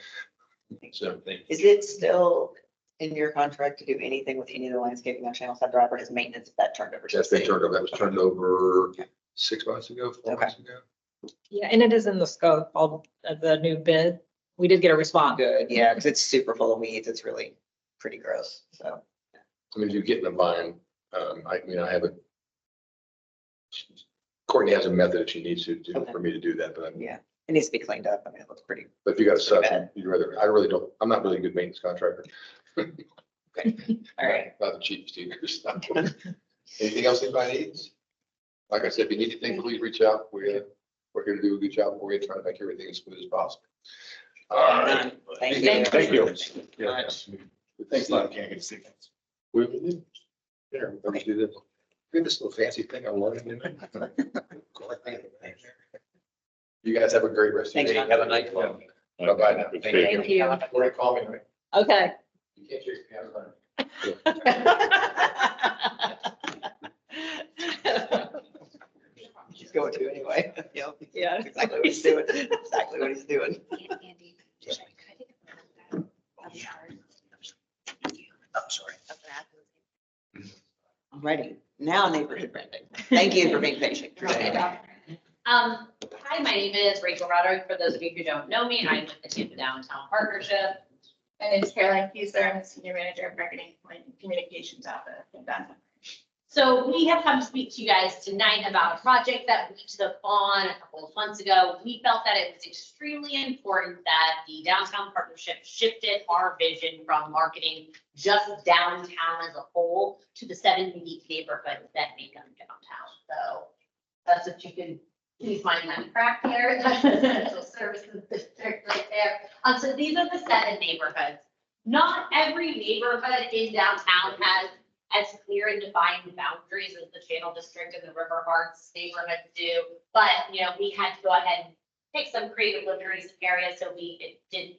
So Is it still in your contract to do anything with any of the landscaping on Channel Side Drive, or has maintenance of that turned over to the that's been city? turned over. That was turned over 6 months ago, 4 Okay. months ago. Yeah, and it is in the scope of the new bid. We did get a response. Good, yeah, because it's super full of weeds. It's really pretty gross, so. I mean, if you get in a bind, I mean, I haven't. Courtney has a method that she needs to do for me to do that, but Yeah, it needs to be cleaned up. I mean, it looks pretty. but if you got a Pretty sub, bad. you'd rather, I really don't, I'm not really a good maintenance contractor. All right. Not the cheapest either. Anything else anybody needs? Like I said, if you need anything, please reach out. We're here to do a good job for you, try to make everything as smooth as possible. All right. Thank you. Thank you. Yeah. Thanks a lot. Can't get to see things. We will do. Here, let me do this. Look at this little fancy thing I'm learning. You guys have a great rest of your day. Thanks, Have a nice one. Bye-bye now. Thank you. Corey, call me. Right? Okay. You can't shake your hand, right? He's going to anyway. Yep. Yeah. That's exactly what he's doing. Exactly what he's doing. Andy, should I cut it? I'm sorry. Alrighty, now neighborhood branding. Thank you for being patient. Appreciate it. Hi, my name is Rachel Roderick. For those of you who don't know me, I'm with the Tampa Downtown Partnership. My name is Caroline Fusler. I'm the Senior Manager of Marketing and Communications out of downtown. So we have come to speak to you guys tonight about a project that we took on a couple of months ago. We felt that it was extremely important that the Downtown Partnership shifted our vision from marketing just downtown as a whole to the 7 unique neighborhoods that make up downtown. So that's what you can please mind my crack there. That's the essential services district right there. So these are the 7 neighborhoods. Not every neighborhood in downtown has as clear and defined boundaries as the Channel District and the River Hearts neighborhoods do. But, we had to go ahead and take some creative liberties in areas so it didn't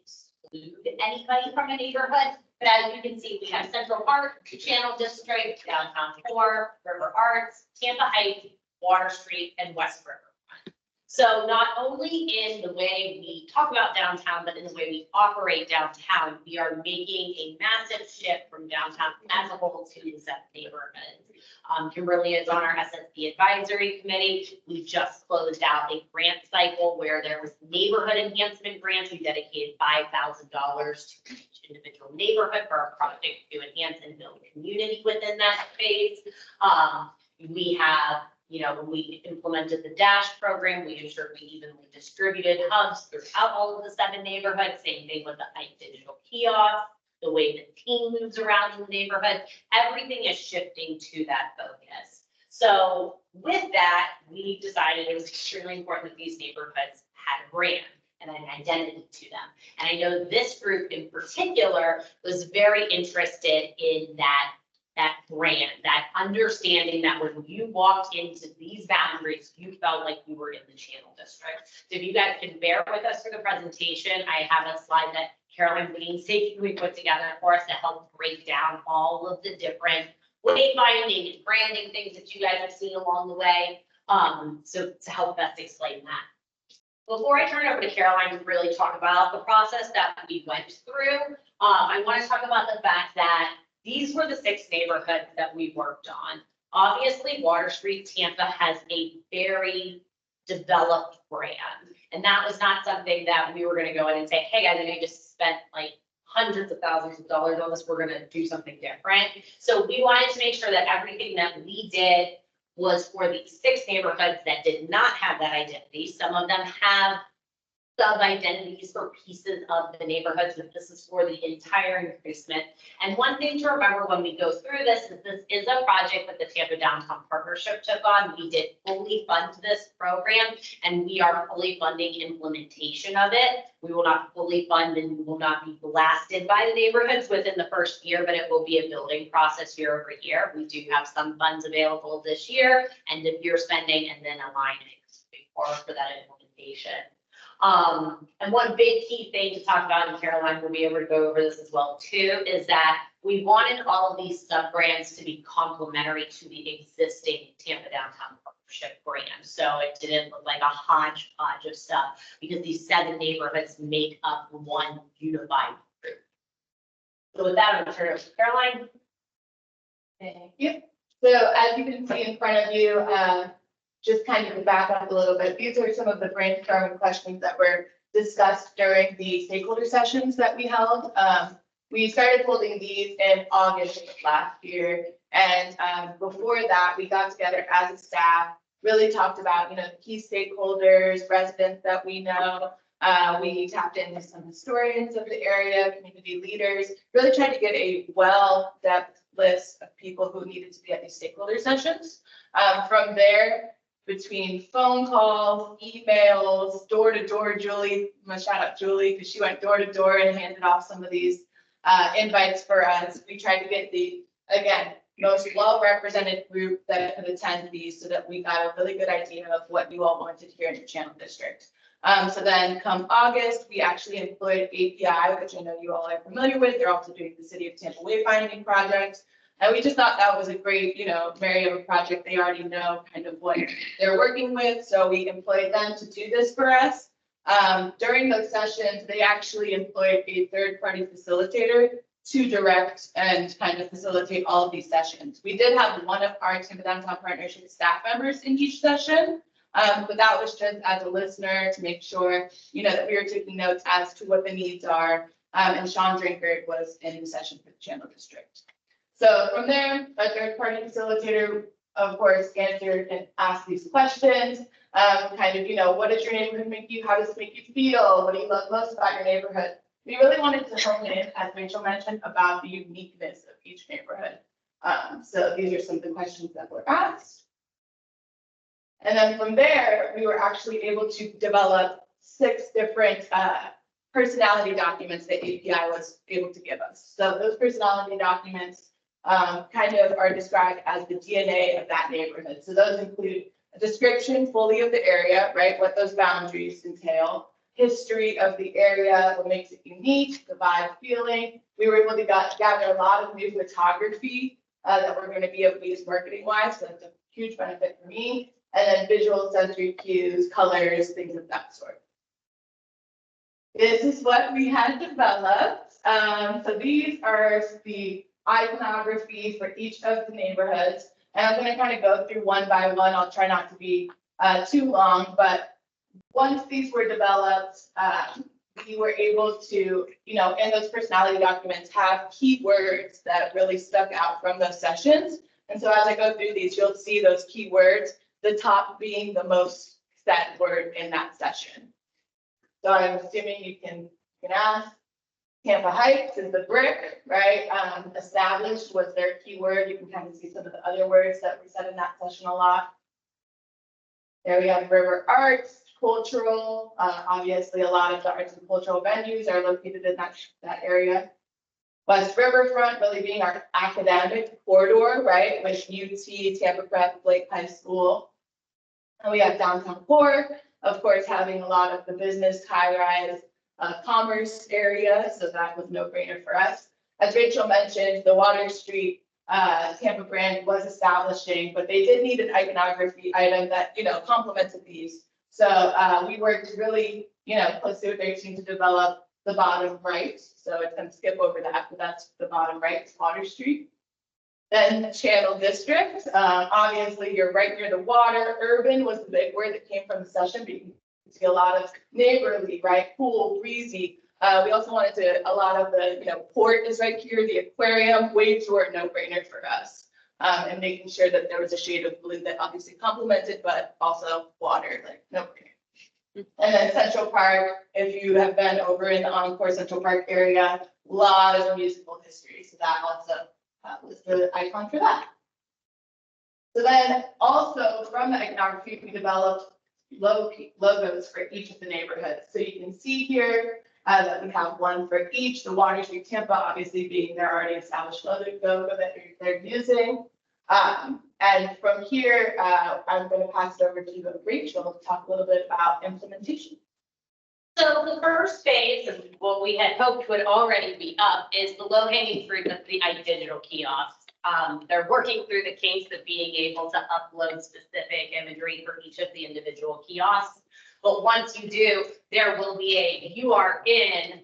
include anybody from a neighborhood. But as you can see, we have Central Park, Channel District, Downtown Core, River Arts, Tampa Heights, Water Street, and West River. So not only in the way we talk about downtown, but in the way we operate downtown, we are making a massive shift from downtown as a whole to the seven neighborhoods. Kimberly is on our SSP advisory committee. We just closed out a grant cycle where there was neighborhood enhancement grants. We dedicated $5,000 to each individual neighborhood for a project to enhance and build community within that space. We have, when we implemented the DASH program, we ensured we evenly distributed hubs throughout all of the 7 neighborhoods. Same thing with the Height digital kiosk, the way the team moves around in the neighborhood. Everything is shifting to that focus. So with that, we decided it was extremely important that these neighborhoods had a brand and an identity to them. And I know this group in particular was very interested in that brand, that understanding that when you walked into these boundaries, you felt like you were in the Channel District. So if you guys can bear with us through the presentation, I have a slide that Caroline painstakingly put together for us to help break down all of the different wayfinding and branding things that you guys have seen along the way. So to help best explain that. Before I turn it over to Caroline to really talk about the process that we went through, I want to talk about the fact that these were the 6 neighborhoods that we worked on. Obviously, Water Street, Tampa has a very developed brand. And that was not something that we were going to go in and say, hey guys, I know you just spent like hundreds of thousands of dollars on this. We're going to do something different. So we wanted to make sure that everything that we did was for these 6 neighborhoods that did not have that identity. Some of them have sub-identities for pieces of the neighborhoods, but this is for the entire increasement. And one thing to remember when we go through this is a project that the Tampa Downtown Partnership took on. We did fully fund this program, and we are fully funding implementation of it. We will not fully fund and we will not be blasted by the neighborhoods within the first year, but it will be a building process year over year. We do have some funds available this year, end of year spending, and then aligning for that implementation. And one big key thing to talk about, and Caroline will be able to go over this as well too, is that we wanted all of these sub-brands to be complementary to the existing Tampa Downtown Partnership brand. So it didn't look like a hodgepodge of stuff because these 7 neighborhoods make up one unified group. So with that, I'm going to turn it over to Caroline. Thank you. So as you can see in front of you, just kind of to back up a little bit, these are some of the brainstorming questions that were discussed during the stakeholder sessions that we held. We started holding these in August of last year. And before that, we got together as a staff, really talked about, the key stakeholders, residents that we know. We tapped into some historians of the area, community leaders, really tried to get a well-depth list of people who needed to be at these stakeholder sessions. From there, between phone calls, emails, door to door, Julie, I'm gonna shout out Julie because she went door to door and handed off some of these invites for us. We tried to get the, again, most well-represented group that could attend these so that we got a really good idea of what you all wanted here in your Channel District. So then come August, we actually employed API, which I know you all are familiar with. They're also doing the City of Tampa Wayfinding project. And we just thought that was a great, marry of a project. They already know kind of what they're working with. So we employed them to do this for us. During those sessions, they actually employed a third-party facilitator to direct and kind of facilitate all of these sessions. We did have one of our Tampa Downtown Partnership staff members in each session, but that was just as a listener to make sure, that we were taking notes as to what the needs are. And Sean Drinkard was in the session for the Channel District. So from there, a third-party facilitator, of course, answered and asked these questions. Kind of, what does your neighborhood make you? How does it make you feel? What do you love most about your neighborhood? We really wanted to hone in, as Rachel mentioned, about the uniqueness of each neighborhood. So these are some of the questions that were asked. And then from there, we were actually able to develop 6 different personality documents that API was able to give us. So those personality documents kind of are described as the DNA of that neighborhood. So those include a description fully of the area, right? What those boundaries entail. history of the area, what makes it unique, the vibe feeling. We were able to gather a lot of new photography that we're going to be able to use marketing wise. So that's a huge benefit for me. And then visual sensory cues, colors, things of that sort. This is what we had developed. So these are the iconography for each of the neighborhoods. And I'm going to kind of go through one by one. I'll try not to be too long, but once these were developed, we were able to, in those personality documents, have keywords that really stuck out from those sessions. And so as I go through these, you'll see those keywords, the top being the most said word in that session. So I'm assuming you can ask. Tampa Heights is the brick, right? Established was their keyword. You can kind of see some of the other words that we said in that session a lot. There we have river arts, cultural. Obviously, a lot of the arts and cultural venues are located in that area. West Riverfront really being our academic corridor, right? With UT, Tampa Prep, Blake High School. And we have downtown core, of course, having a lot of the business high-rise commerce area. So that was no brainer for us. As Rachel mentioned, the Water Street Tampa brand was establishing, but they did need an iconography item that, complemented these. So we worked really, closely with their team to develop the bottom right. So it's going to skip over that, but that's the bottom right, Water Street. Then Channel District. Obviously, you're right near the water. Urban was the big word that came from the session, but you can see a lot of neighborly, right? Cool, breezy. We also wanted a lot of the, port is right here, the aquarium, waves were a no-brainer for us. And making sure that there was a shade of blue that obviously complemented, but also water, like no-brainer. And then Central Park, if you have been over in the Encore Central Park area, a lot of musical history. So that also was the icon for that. So then also from the iconography, we developed logos for each of the neighborhoods. So you can see here that we have one for each. The Water Street Tampa, obviously being their already established logo that they're using. And from here, I'm going to pass it over to Rachel to talk a little bit about implementation. So the first phase of what we had hoped would already be up is the low-hanging fruit of the digital kiosks. They're working through the kinks of being able to upload specific imagery for each of the individual kiosks. But once you do, there will be you are in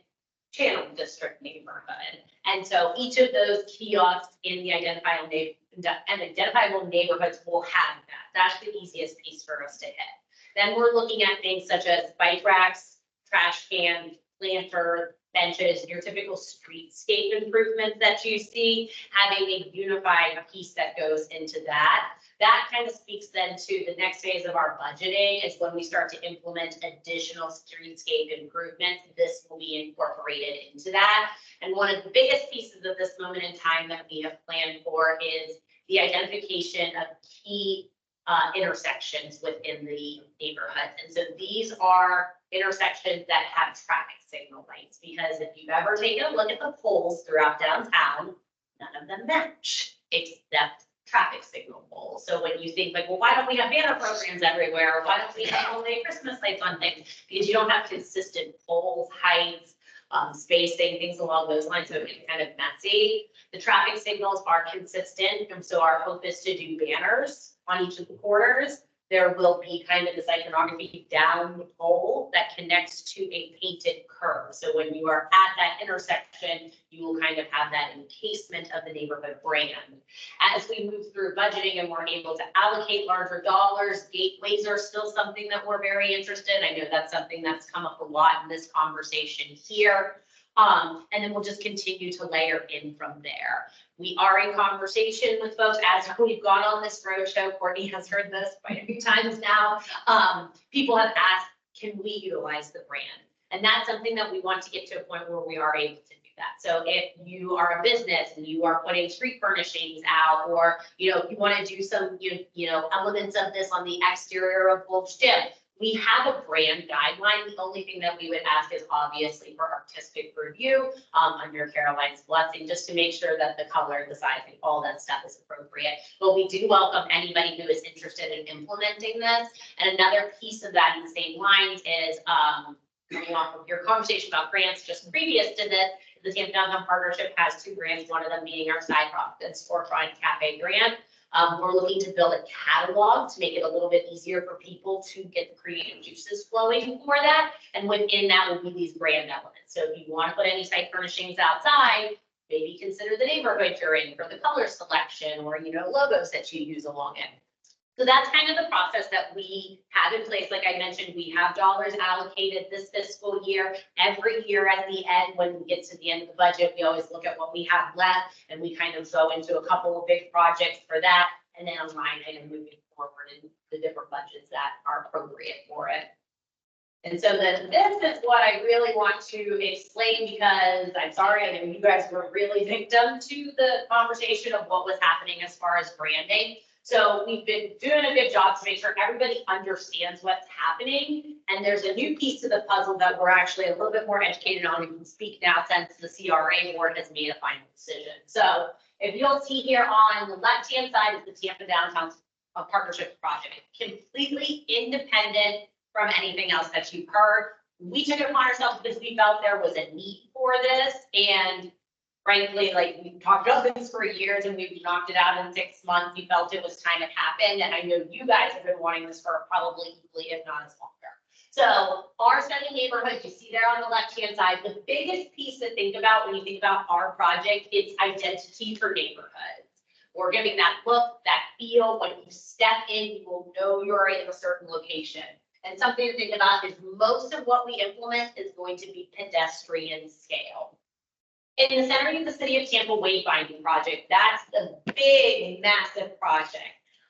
Channel District neighborhood. And so each of those kiosks in the identifiable neighborhoods will have that. That's the easiest piece for us to hit. Then we're looking at things such as bike racks, trash cans, planter, benches, your typical streetscape improvements that you see, having a unified piece that goes into that. That kind of speaks then to the next phase of our budgeting is when we start to implement additional streetscape improvements. This will be incorporated into that. And one of the biggest pieces of this moment in time that we have planned for is the identification of key intersections within the neighborhood. And so these are intersections that have traffic signal lights, because if you've ever taken a look at the poles throughout downtown, none of them match except traffic signal poles. So when you think like, well, why don't we have banner programs everywhere? Or why don't we have all day Christmas lights on things? Because you don't have consistent poles, heights, spacing, things along those lines. So it gets kind of messy. The traffic signals are consistent. And so our hope is to do banners on each of the corners. There will be kind of this iconography down the pole that connects to a painted curve. So when you are at that intersection, you will kind of have that encasement of the neighborhood brand. As we move through budgeting and we're able to allocate larger dollars, gateways are still something that we're very interested in. I know that's something that's come up a lot in this conversation here. And then we'll just continue to layer in from there. We are in conversation with folks as we've gone on this roadshow. Courtney has heard this quite a few times now. People have asked, can we utilize the brand? And that's something that we want to get to a point where we are able to do that. So if you are a business and you are putting street furnishings out, or you want to do some elements of this on the exterior of Wolf's Gym, we have a brand guideline. The only thing that we would ask is obviously for artistic review under Caroline's blessing, just to make sure that the color, the sizing, all that stuff is appropriate. But we do welcome anybody who is interested in implementing this. And another piece of that in the same lines is coming off of your conversation about grants just previous to this, the Tampa Downtown Partnership has 2 grants, one of them being our sidewalk and storefront cafe grant. We're looking to build a catalog to make it a little bit easier for people to get the creative juices flowing for that. And within that will be these brand elements. So if you want to put any site furnishings outside, maybe consider the neighborhood you're in for the color selection or, logos that you use along it. So that's kind of the process that we have in place. Like I mentioned, we have dollars allocated this fiscal year. Every year at the end, when we get to the end of the budget, we always look at what we have left and we kind of go into a couple of big projects for that. And then a line item moving forward in the different budgets that are appropriate for it. And so then this is what I really want to explain because I'm sorry, I know you guys were really victim to the conversation of what was happening as far as branding. So we've been doing a good job to make sure everybody understands what's happening. And there's a new piece to the puzzle that we're actually a little bit more educated on. We can speak now since the CRA board has made a final decision. So if you'll see here on the left-hand side is the Tampa Downtown Partnership Project, completely independent from anything else that you've heard. We took it upon ourselves because we felt there was a need for this. And frankly, like we talked about this for years and we've knocked it out in 6 months. We felt it was time it happened. And I know you guys have been wanting this for probably equally, if not as longer. So our study neighborhood, you see there on the left-hand side, the biggest piece to think about when you think about our project, it's identity for neighborhoods. We're giving that look, that feel. When you step in, you will know you're in a certain location. And something to think about is most of what we implement is going to be pedestrian scale. In the center of the City of Tampa wayfinding project, that's the big, massive project.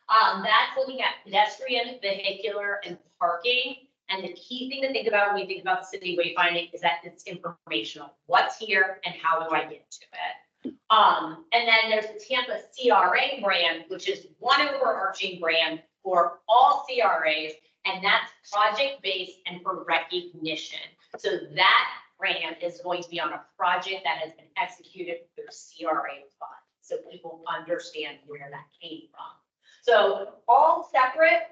That's looking at pedestrian, vehicular, and parking. And the key thing to think about when we think about the city wayfinding is that it's informational. What's here and how do I get to it? And then there's the Tampa CRA brand, which is one overarching brand for all CRAs, and that's project-based and for recognition. So that brand is going to be on a project that has been executed through CRA funds, so people understand where that came from. So all separate,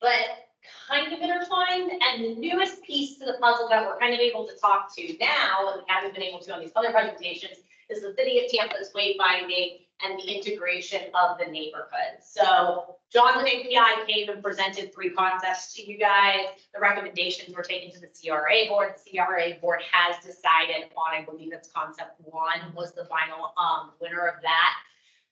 but kind of intertwined. And the newest piece to the puzzle that we're kind of able to talk to now, and we haven't been able to on these other presentations, is the City of Tampa's wayfinding and the integration of the neighborhood. So John with API came and presented 3 concepts to you guys. The recommendations were taken to the CRA board. The CRA board has decided on, I believe it's concept 1 was the final winner of that.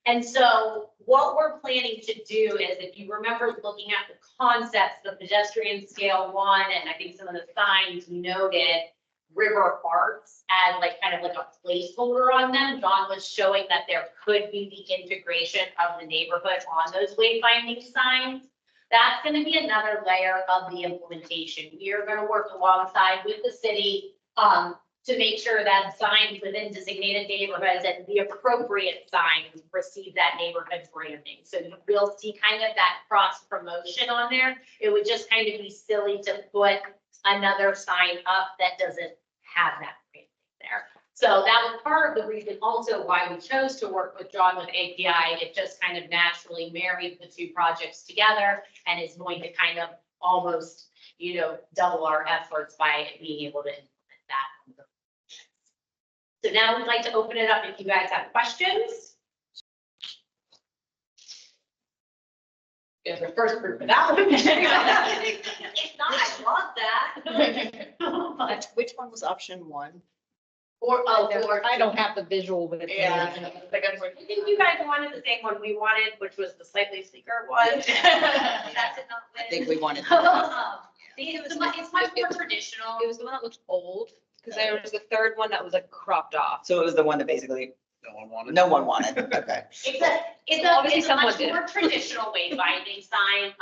And so what we're planning to do is, if you remember looking at the concepts, the pedestrian scale 1, and I think some of the signs we noted, river arts as like kind of like a placeholder on them. John was showing that there could be the integration of the neighborhood on those wayfinding signs. That's going to be another layer of the implementation. We are going to work alongside with the city to make sure that signs within designated neighborhoods and the appropriate signs receive that neighborhood branding. So you will see kind of that cross promotion on there. It would just kind of be silly to put another sign up that doesn't have that branding there. So that was part of the reason also why we chose to work with John with API. It just kind of naturally married the 2 projects together and is going to kind of almost, double our efforts by being able to implement that. So now we'd like to open it up if you guys have questions. Is the first proof of that one. If not, I love that. Which one was option 1? Or I don't have the visual with it. Yeah. I think you guys wanted the same one we wanted, which was the slightly sleeker one. That did not win. I think we wanted. It's much more traditional. It was the one that looked old, because there was the third one that was like cropped off. So it was the one that basically No one wanted. no one wanted. Okay. It's a much more traditional wayfinding sign.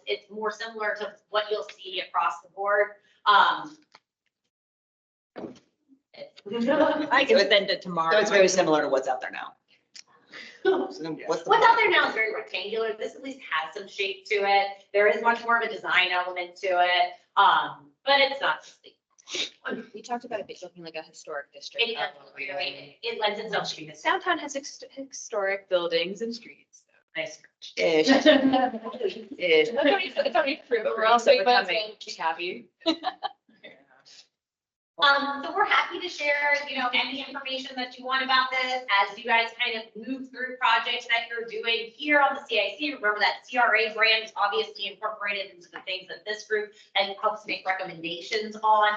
It's more similar to what you'll see across the board. I can send it tomorrow. So it's very similar to what's out there now. So then what's What's out there now is very rectangular. This at least has some shape to it. There is much more of a design element to it. But it's not just the. We talked about it looking like a historic district. It lends itself to being this. Downtown has historic buildings and streets. Nice. Ish. Ish. It's only true, but we're also becoming tabby. So we're happy to share, any information that you want about this as you guys kind of move through projects that you're doing here on the CIC. Remember that CRA grant is obviously incorporated into the things that this group and helps make recommendations on.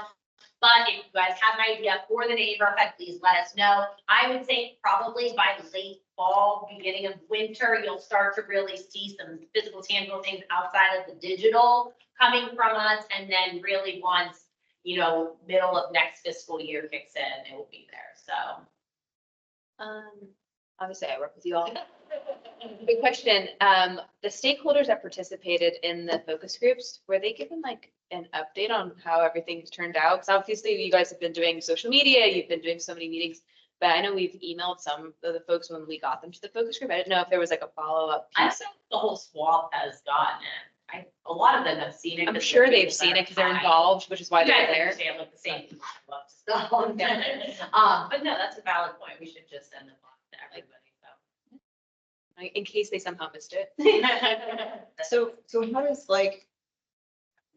But if you guys have an idea for the neighborhood, please let us know. I would say probably by late fall, beginning of winter, you'll start to really see some physical, tangible things outside of the digital coming from us. And then really once, middle of next fiscal year kicks in, it will be there. So. Obviously I work with you all. Big question, the stakeholders that participated in the focus groups, were they given like an update on how everything's turned out? Because obviously you guys have been doing social media, you've been doing so many meetings, but I know we've emailed some of the folks when we got them to the focus group. I didn't know if there was like a follow-up I piece. think the whole swath has gotten it. A lot of them have seen it. I'm sure they've seen it because they're involved, which is why You they're guys there. understand like the same people love to stuff. But no, that's a valid point. We should just send them on to everybody, so. In case they somehow missed it. So how does like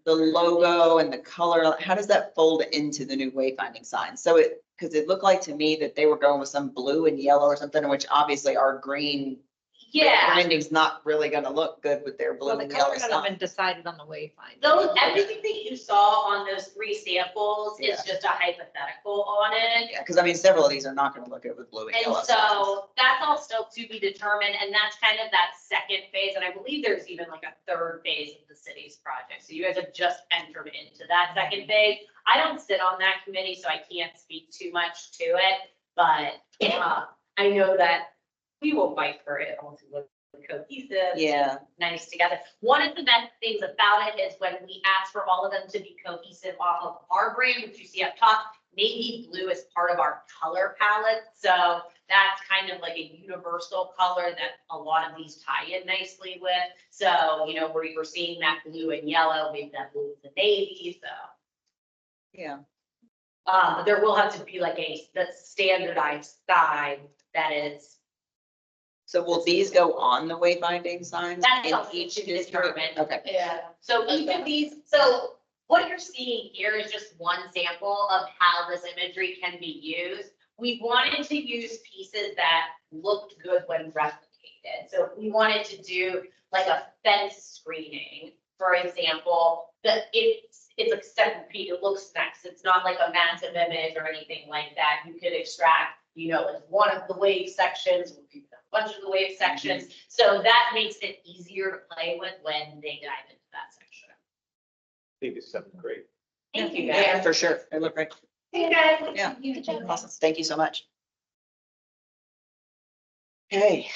the logo and the color, how does that fold into the new wayfinding sign? So because it looked like to me that they were going with some blue and yellow or something, which obviously our green Yeah, branding's not really gonna look good with their blue Well, the and yellow color hasn't been sign. decided on the wayfinder. everything that you saw on those 3 samples Yeah. is just a hypothetical on it. Yeah, because I mean, several of these are not gonna look good with blue and yellow. And signs. so that's all still to be determined, and that's kind of that second phase, and I believe there's even like a third phase of the city's project. So you guys have just entered into that second phase. I don't sit on that committee, so I can't speak too much to it, but I know that we will fight for it all to look cohesive. Yeah, Nice together. One of the best things about it is when we ask for all of them to be cohesive off of our brand, which you see up top, navy blue is part of our color palette. So that's kind of like a universal color that a lot of these tie in nicely with. So, we're seeing that blue and yellow, maybe that blue with the navy, so. yeah. But there will have to be like the standardized sign that is. So will these go on the wayfinding signs That's in also each to be district? determined. Okay. Yeah. So each of these, so what you're seeing here is just one sample of how this imagery can be used. We wanted to use pieces that looked good when replicated. So if we wanted to do like a fence screening, for example, it's a separate piece, it looks nice. It's not like a massive image or anything like that. You could extract, like one of the wave sections, or a bunch of the wave sections. So that makes it easier to play with when they dive into that section. I think it's something great. Thank you, Yeah, guys. for sure. They look great. Hey, guys. Yeah. Good job. Awesome. Thank you so much. Okay,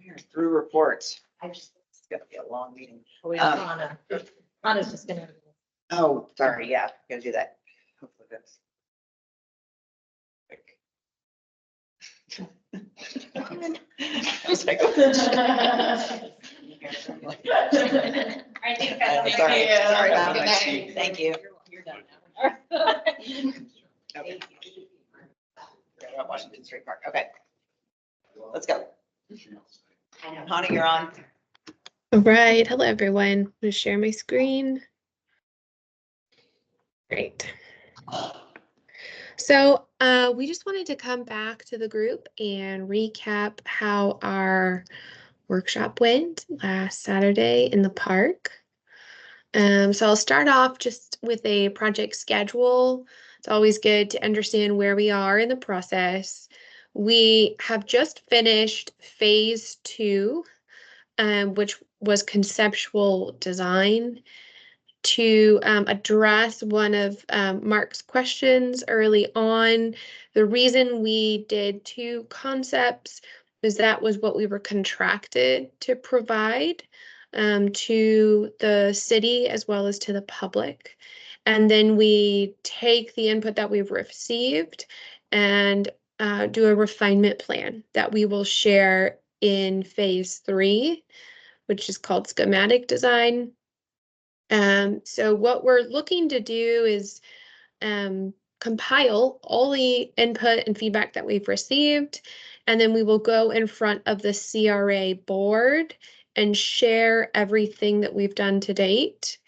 we're through reports. It's gonna be a long meeting. We have Anna. Anna's just gonna. Oh, sorry, yeah, gotta do that. Hopefully that's. quick. I was like, All right, thanks, guys. Sorry, you. sorry. Have a good Thank night. you. Thank you. You're done now. Okay. We're at Washington Street Park. Okay. Let's go. I know. Hannah, you're on. All right, hello everyone. I'm gonna share my screen. Great. So we just wanted to come back to the group and recap how our workshop went last Saturday in the park. So I'll start off just with a project schedule. It's always good to understand where we are in the process. We have just finished phase 2, which was conceptual design, to address one of Mark's questions early on. The reason we did 2 concepts is that was what we were contracted to provide to the city as well as to the public. And then we take the input that we've received and do a refinement plan that we will share in phase 3, which is called schematic design. So what we're looking to do is compile all the input and feedback that we've received, and then we will go in front of the CRA board and share everything that we've done to date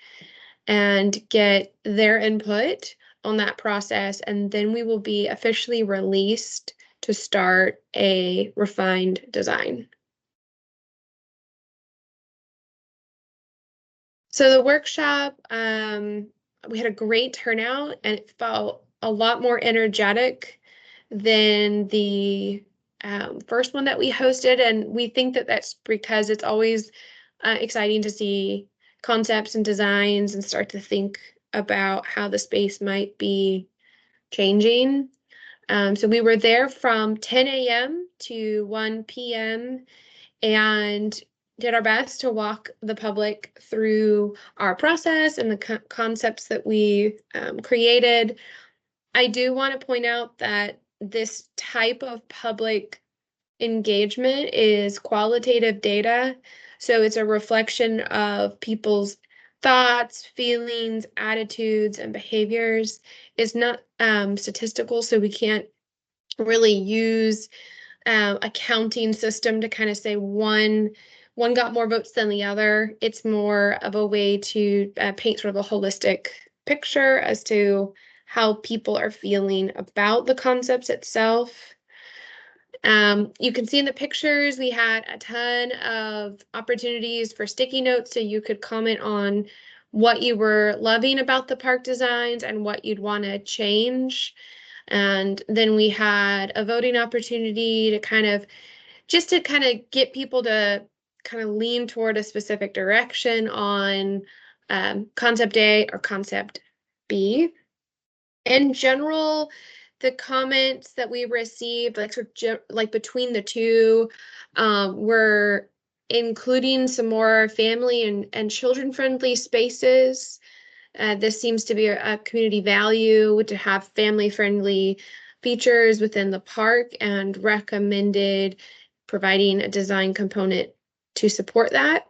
and get their input on that process, and then we will be officially released to start a refined design. So the workshop, we had a great turnout and it felt a lot more energetic than the first one that we hosted. And we think that that's because it's always exciting to see concepts and designs and start to think about how the space might be changing. So we were there from 10 a.m. to 1 p.m. and did our best to walk the public through our process and the concepts that we created. I do want to point out that this type of public engagement is qualitative data. So it's a reflection of people's thoughts, feelings, attitudes, and behaviors. It's not statistical, so we can't really use a counting system to kind of say one got more votes than the other. It's more of a way to paint sort of a holistic picture as to how people are feeling about the concepts itself. You can see in the pictures, we had a ton of opportunities for sticky notes, so you could comment on what you were loving about the park designs and what you'd want to change. And then we had a voting opportunity to kind of get people to kind of lean toward a specific direction on concept A or concept B. In general, the comments that we received, like between the two, were including some more family and children-friendly spaces. This seems to be a community value to have family-friendly features within the park and recommended providing a design component to support that.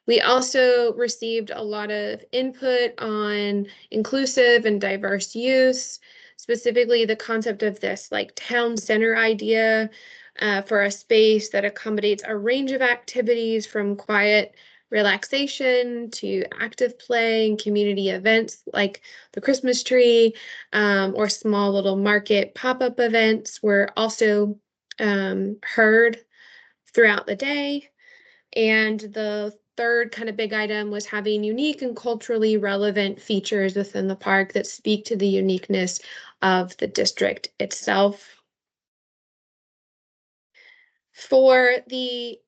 We also received a lot of input on inclusive and diverse use, specifically the concept of this like town center idea for a space that accommodates a range of activities from quiet relaxation to active play and community events like the Christmas tree or small little market pop-up events were also heard throughout the day. And the third kind of big item was having unique and culturally relevant features within the park that speak to the uniqueness of the district itself. For the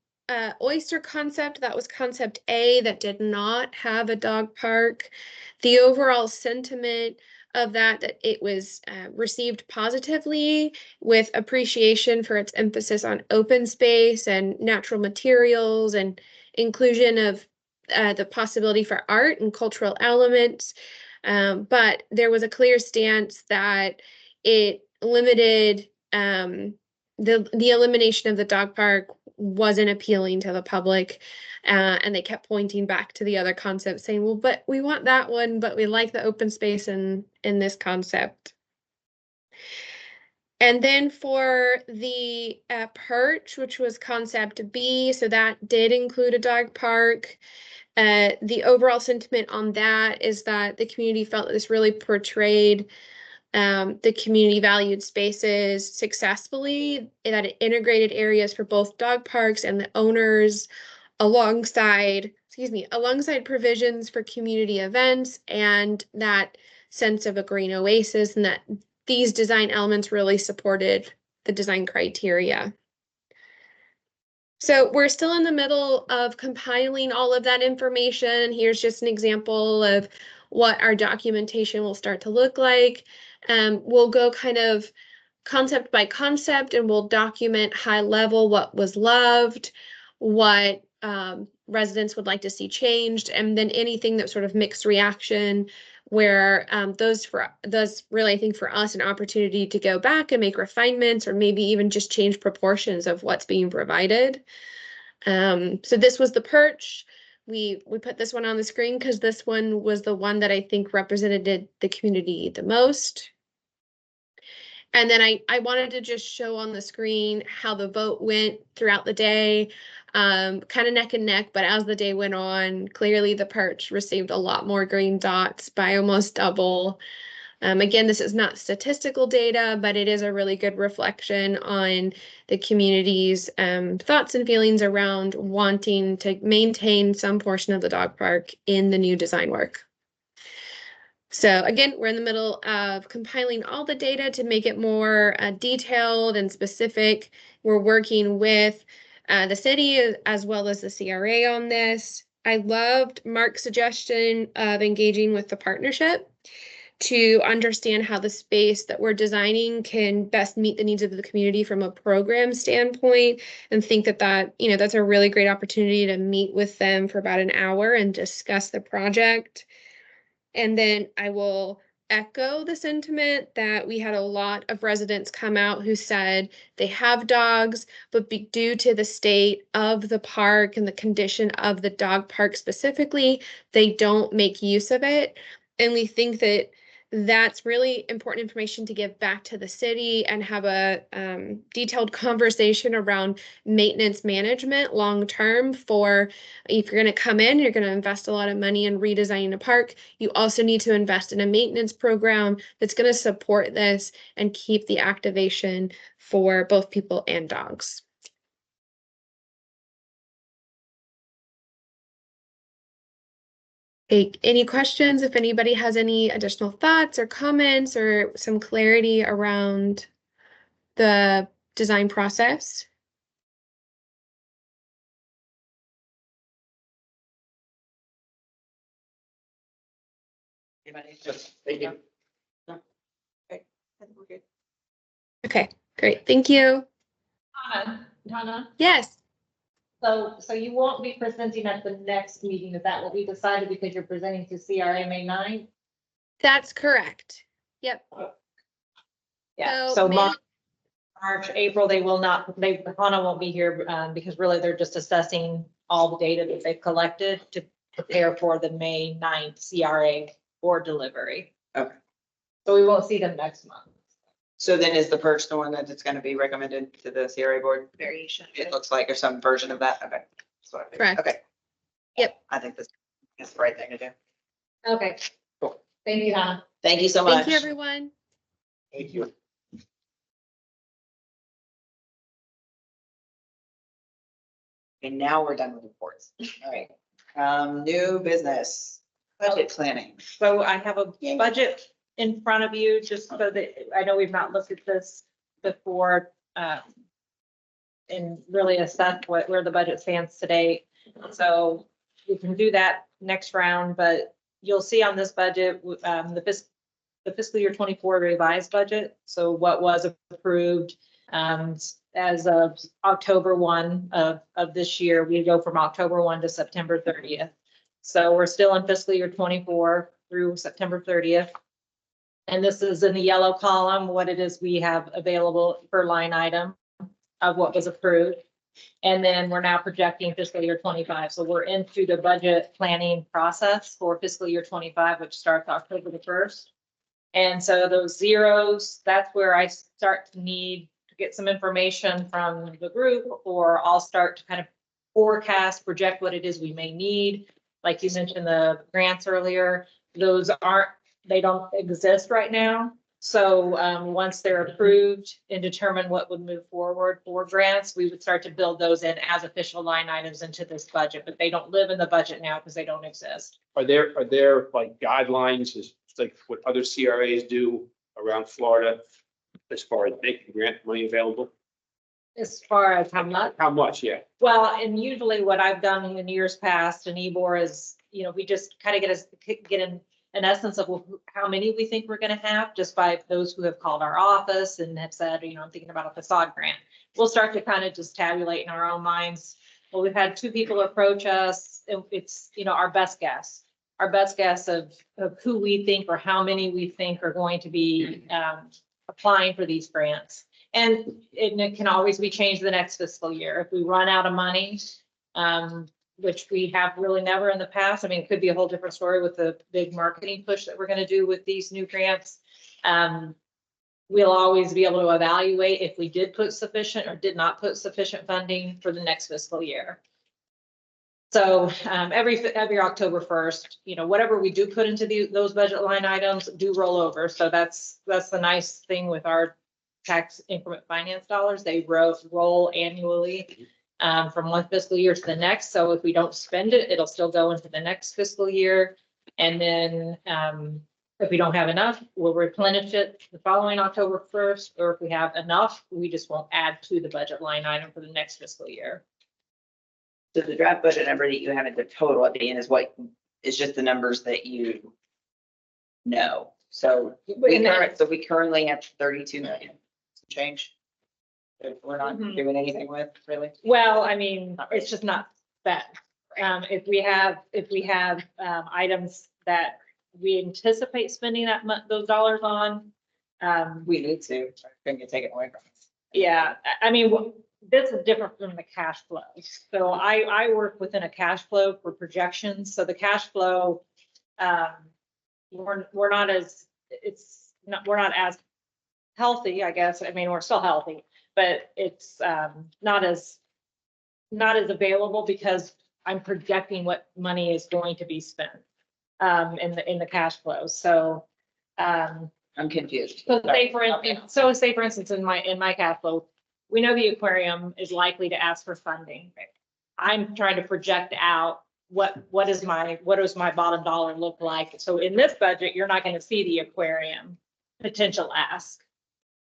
oyster concept, that was concept A that did not have a dog park. The overall sentiment of that it was received positively with appreciation for its emphasis on open space and natural materials and inclusion of the possibility for art and cultural elements. But there was a clear stance that it limited the elimination of the dog park wasn't appealing to the public. And they kept pointing back to the other concepts saying, well, but we want that one, but we like the open space in this concept. And then for the perch, which was concept B, so that did include a dog park. The overall sentiment on that is that the community felt that this really portrayed the community valued spaces successfully, that it integrated areas for both dog parks and the owners alongside provisions for community events and that sense of a green oasis, and that these design elements really supported the design criteria. So we're still in the middle of compiling all of that information. Here's just an example of what our documentation will start to look like. We'll go kind of concept by concept and we'll document high level what was loved, what residents would like to see changed, and then anything that sort of mixed reaction where those really, I think for us, an opportunity to go back and make refinements or maybe even just change proportions of what's being provided. So this was the perch. We put this one on the screen because this one was the one that I think represented the community the most. And then I wanted to just show on the screen how the vote went throughout the day, kind of neck and neck, but as the day went on, clearly the perch received a lot more green dots by almost double. Again, this is not statistical data, but it is a really good reflection on the community's thoughts and feelings around wanting to maintain some portion of the dog park in the new design work. So again, we're in the middle of compiling all the data to make it more detailed and specific. We're working with the city as well as the CRA on this. I loved Mark's suggestion of engaging with the partnership to understand how the space that we're designing can best meet the needs of the community from a program standpoint, and think that that's a really great opportunity to meet with them for about an hour and discuss the project. And then I will echo the sentiment that we had a lot of residents come out who said they have dogs, but due to the state of the park and the condition of the dog park specifically, they don't make use of it. And we think that that's really important information to give back to the city and have a detailed conversation around maintenance management long-term. For if you're going to come in, you're going to invest a lot of money in redesigning a park, you also need to invest in a maintenance program that's going to support this and keep the activation for both people and dogs. Any questions? If anybody has any additional thoughts or comments or some clarity around the design process? Thank you. Okay, great. Thank you. Donna? Yes, So you won't be presenting at the next meeting, is that what we decided, because you're presenting to CRA May 9th? that's correct. Yep. Yeah, So so May- March, April, Hannah won't be here, because really they're just assessing all the data that they've collected to prepare for the May 9th CRA board delivery. Okay. So we won't see them next month. So then is the perch the one that it's gonna be recommended to the CRA board? Variation. It looks like, or some version of that, okay. So I think- Correct. Okay. Yep. I think this is the right thing to do. Okay. Cool. Thank you, Hannah. Thank you so much. Thank you, everyone. Thank you. And now we're done with reports. All right. New business, budget planning. So I have a budget in front of you, just so that, I know we've not looked at this before, and really assess where the budget stands today. So we can do that next round, but you'll see on this budget, the fiscal year 24 revised budget. So what was approved, as of October 1 of this year, we go from October 1 to September 30th. So we're still in fiscal year 24 through September 30th. And this is in the yellow column, what it is we have available per line item of what was approved. And then we're now projecting fiscal year 25. So we're into the budget planning process for fiscal year 25, which starts October the 1st. And so those zeros, that's where I start to need to get some information from the group, or I'll start to kind of forecast, project what it is we may need. Like you mentioned the grants earlier, they don't exist right now. So once they're approved and determine what would move forward for grants, we would start to build those in as official line items into this budget, but they don't live in the budget now because they don't exist. Are there like guidelines as like what other CRAs do around Florida as far as making grant money available? As far as how much? How much, yeah. Well, and usually what I've done in years past in EBOR is, we just kind of get an essence of how many we think we're going to have just by those who have called our office and have said, I'm thinking about a facade grant. We'll start to kind of just tabulate in our own minds. Well, we've had 2 people approach us. It's, our best guess of who we think or how many we think are going to be applying for these grants. And it can always be changed the next fiscal year. If we run out of money, which we have really never in the past. I mean, it could be a whole different story with the big marketing push that we're going to do with these new grants. We'll always be able to evaluate if we did put sufficient or did not put sufficient funding for the next fiscal year. So every October 1st, whatever we do put into those budget line items do roll over. So that's the nice thing with our tax increment finance dollars. They roll annually from one fiscal year to the next. So if we don't spend it, it'll still go into the next fiscal year. And then if we don't have enough, we'll replenish it the following October 1st. Or if we have enough, we just won't add to the budget line item for the next fiscal year. So the draft budget number that you have at the total at the end is what is just the numbers that you know. So we currently have 32 million change. That we're not doing anything with, really. Well, I mean, it's just not that. If we have items that we anticipate spending those dollars on, we need to. Couldn't get taken away from us. Yeah, I mean, this is different from the cash flow. So I work within a cash flow for projections. So the cash flow, we're not as healthy, I guess. I mean, we're still healthy, but it's not as available because I'm projecting what money is going to be spent in the cash flow. So I'm confused. So say for instance, in my cash flow, we know the aquarium is likely to ask for funding. I'm trying to project out what does my bottom dollar look like. So in this budget, you're not going to see the aquarium potential ask.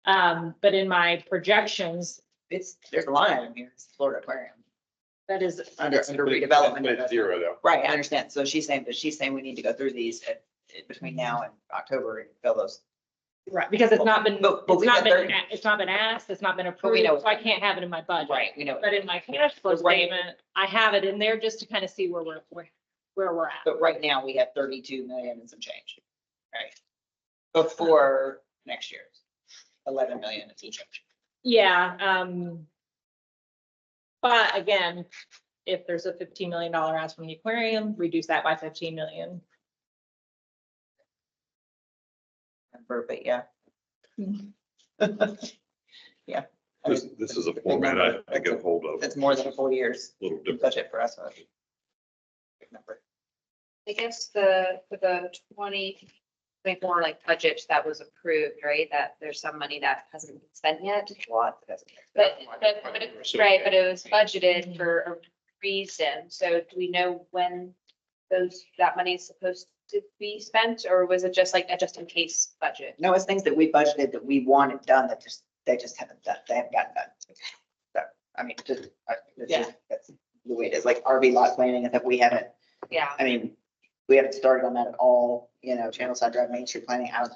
But in my projections, there's a line item here. It's Florida Aquarium. That is under redevelopment. It's zero though. Right, I understand. So she's saying we need to go through these between now and October and fill those. Right, because it's not been asked, it's not been approved, know so I can't have it in my budget. Right, we know. But in my cash flow statement, I have it in there just to kind of see where we're at. But right now we have 32 million and some change. Right. Before next year's 11 million and some change. Yeah, but again, if there's a $15 million ask from the aquarium, reduce that by 15 million. But yeah. Yeah. This is a format I get hold of. It's more than a full year's Little different. budget for us. Big number. I guess for the 2024 like budget that was approved, right? That there's some money that hasn't been spent yet. But it's right, but it was budgeted for a reason. So do we know when that money is supposed to be spent, or was it just like a just in case budget? No, it's things that we budgeted that we wanted done that they just haven't done. They haven't gotten done. So, I mean, that's the way it is. Like RV lot planning, that we haven't. Yeah. I mean, we haven't started on that at all. Channel Side Drive, Main Street planning out.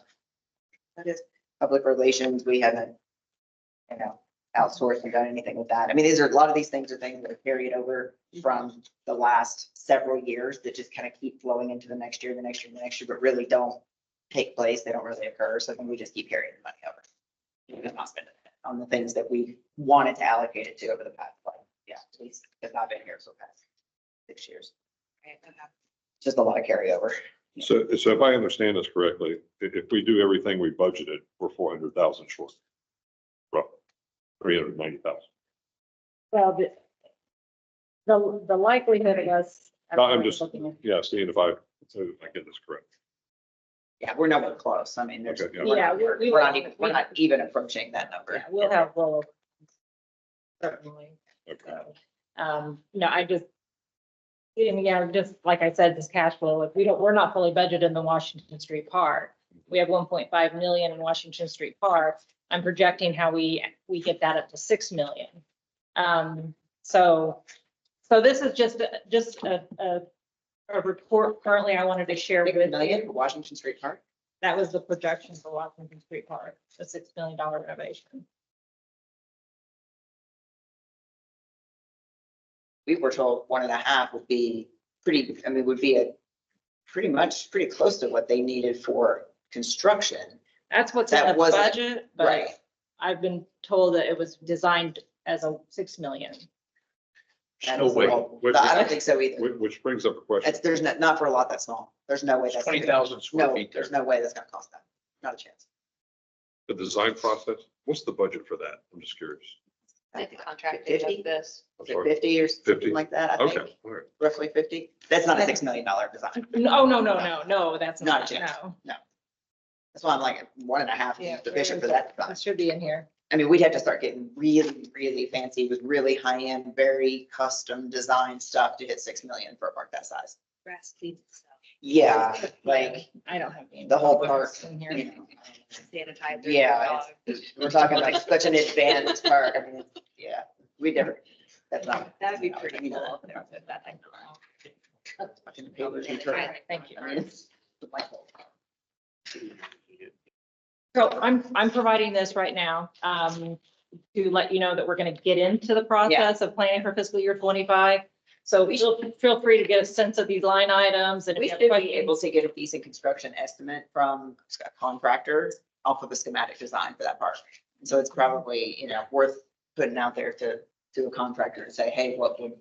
That is public relations. We haven't, outsourced and done anything with that. I mean, a lot of these things are things that are carried over from the last several years that just kind of keep flowing into the next year, but really don't take place. They don't really occur. So then we just keep carrying the money over. We're not spending it on the things that we wanted to allocate it to over the past, at least it's not been here for the past 6 years. Just a lot of carryover. So if I understand this correctly, if we do everything we budgeted, we're 400,000 short. Roughly 390,000. Well, the likelihood of us. No, I'm just, seeing if I get this correct. Yeah, we're nowhere close. I mean, there's, Okay, yeah. we're not even approaching that number. Yeah, we'll have rollover. Certainly. Okay. So, just like I said, this cash flow, if we're not fully budgeted in the Washington Street Park. We have 1.5 million in Washington Street Park. I'm projecting how we get that up to 6 million. So this is just a report currently I wanted to share with million for Washington Street Park. That was the projection for Washington Street Park, the $6 million renovation. We were told 1.5 would be pretty close to what they needed for construction. That's what's in That the wasn't- budget, but Right. I've been told that it was designed as a 6 million. That No is way. all- I don't think so either. Which brings up a question. There's not for a lot that small. There's no way that's. 20,000 square No, feet there. there's no way that's gonna cost that. Not a chance. The design process, what's the budget for that? I'm just curious. Like the contract 50? of this. Is it 50 or 50. something like that, I think, Okay, all right. roughly 50. That's not a $6 million design. No, that's Not a not, chance. no. That's why I'm like 1.5 Yeah, is sufficient for that design. It should be in here. I mean, we'd have to start getting really, really fancy with really high-end, very custom design stuff to hit 6 million for a park that size. Grass cleans stuff, Yeah, like I don't have. any the whole park, in you here. know. sanitizer. for Yeah, dogs. We're talking like such an advanced park. I mean, yeah, we never, that's not. That would be pretty you know, cool. if there was that technology. fucking papers and All trash. right, thank you. I mean, it's delightful. So I'm providing this right now, to let you know that we're gonna get into the process of planning for fiscal year 25. So feel free to get a sense of these line items and. if We you have should be questions- able to get a decent construction estimate from a contractor off of a schematic design for that park. So it's probably, you know, worth putting out there to a contractor and say, hey, what would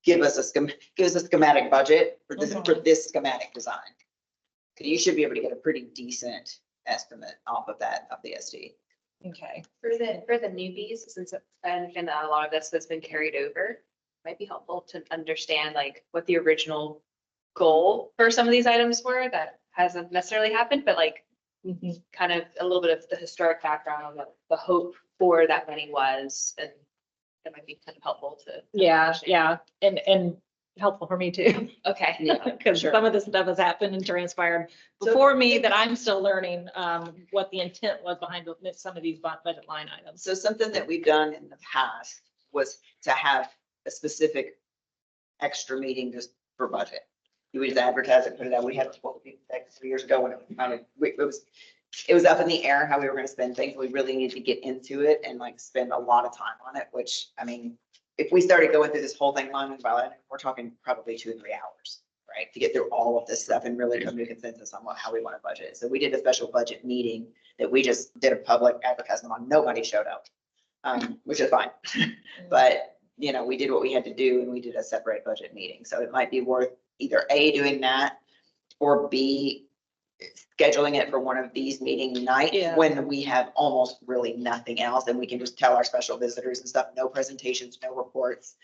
give us a schematic budget for this schematic design. You should be able to get a pretty decent estimate off of that, of the SD. Okay. For the newbies, since I understand that a lot of this has been carried over, might be helpful to understand like what the original goal for some of these items were that hasn't necessarily happened, but like kind of a little bit of the historic background on what the hope for that money was, and that might be kind of helpful to. Yeah, understand. yeah, and helpful for me too. Okay. Because Sure. some of this stuff has happened and transpired before me that I'm still learning, what the intent was behind some of these budget line items. So something that we've done in the past was to have a specific extra meeting just for budget. You would just advertise it, put it out. We had, what, like 3 years ago when it was up in the air how we were gonna spend things. We really needed to get into it and like spend a lot of time on it, which, I mean, if we started going through this whole thing line by line, we're talking probably 2 or 3 hours, right? To get through all of this stuff and really come to a consensus on how we want to budget it. So we did a special budget meeting that we just did a public advertisement on. Nobody showed up, which is fine. But, you know, we did what we had to do and we did a separate budget meeting. So it might be worth either A, doing that, or B, scheduling it for one of these meeting nights Yeah. when we have almost really nothing else and we can just tell our special visitors and stuff, no presentations, no reports.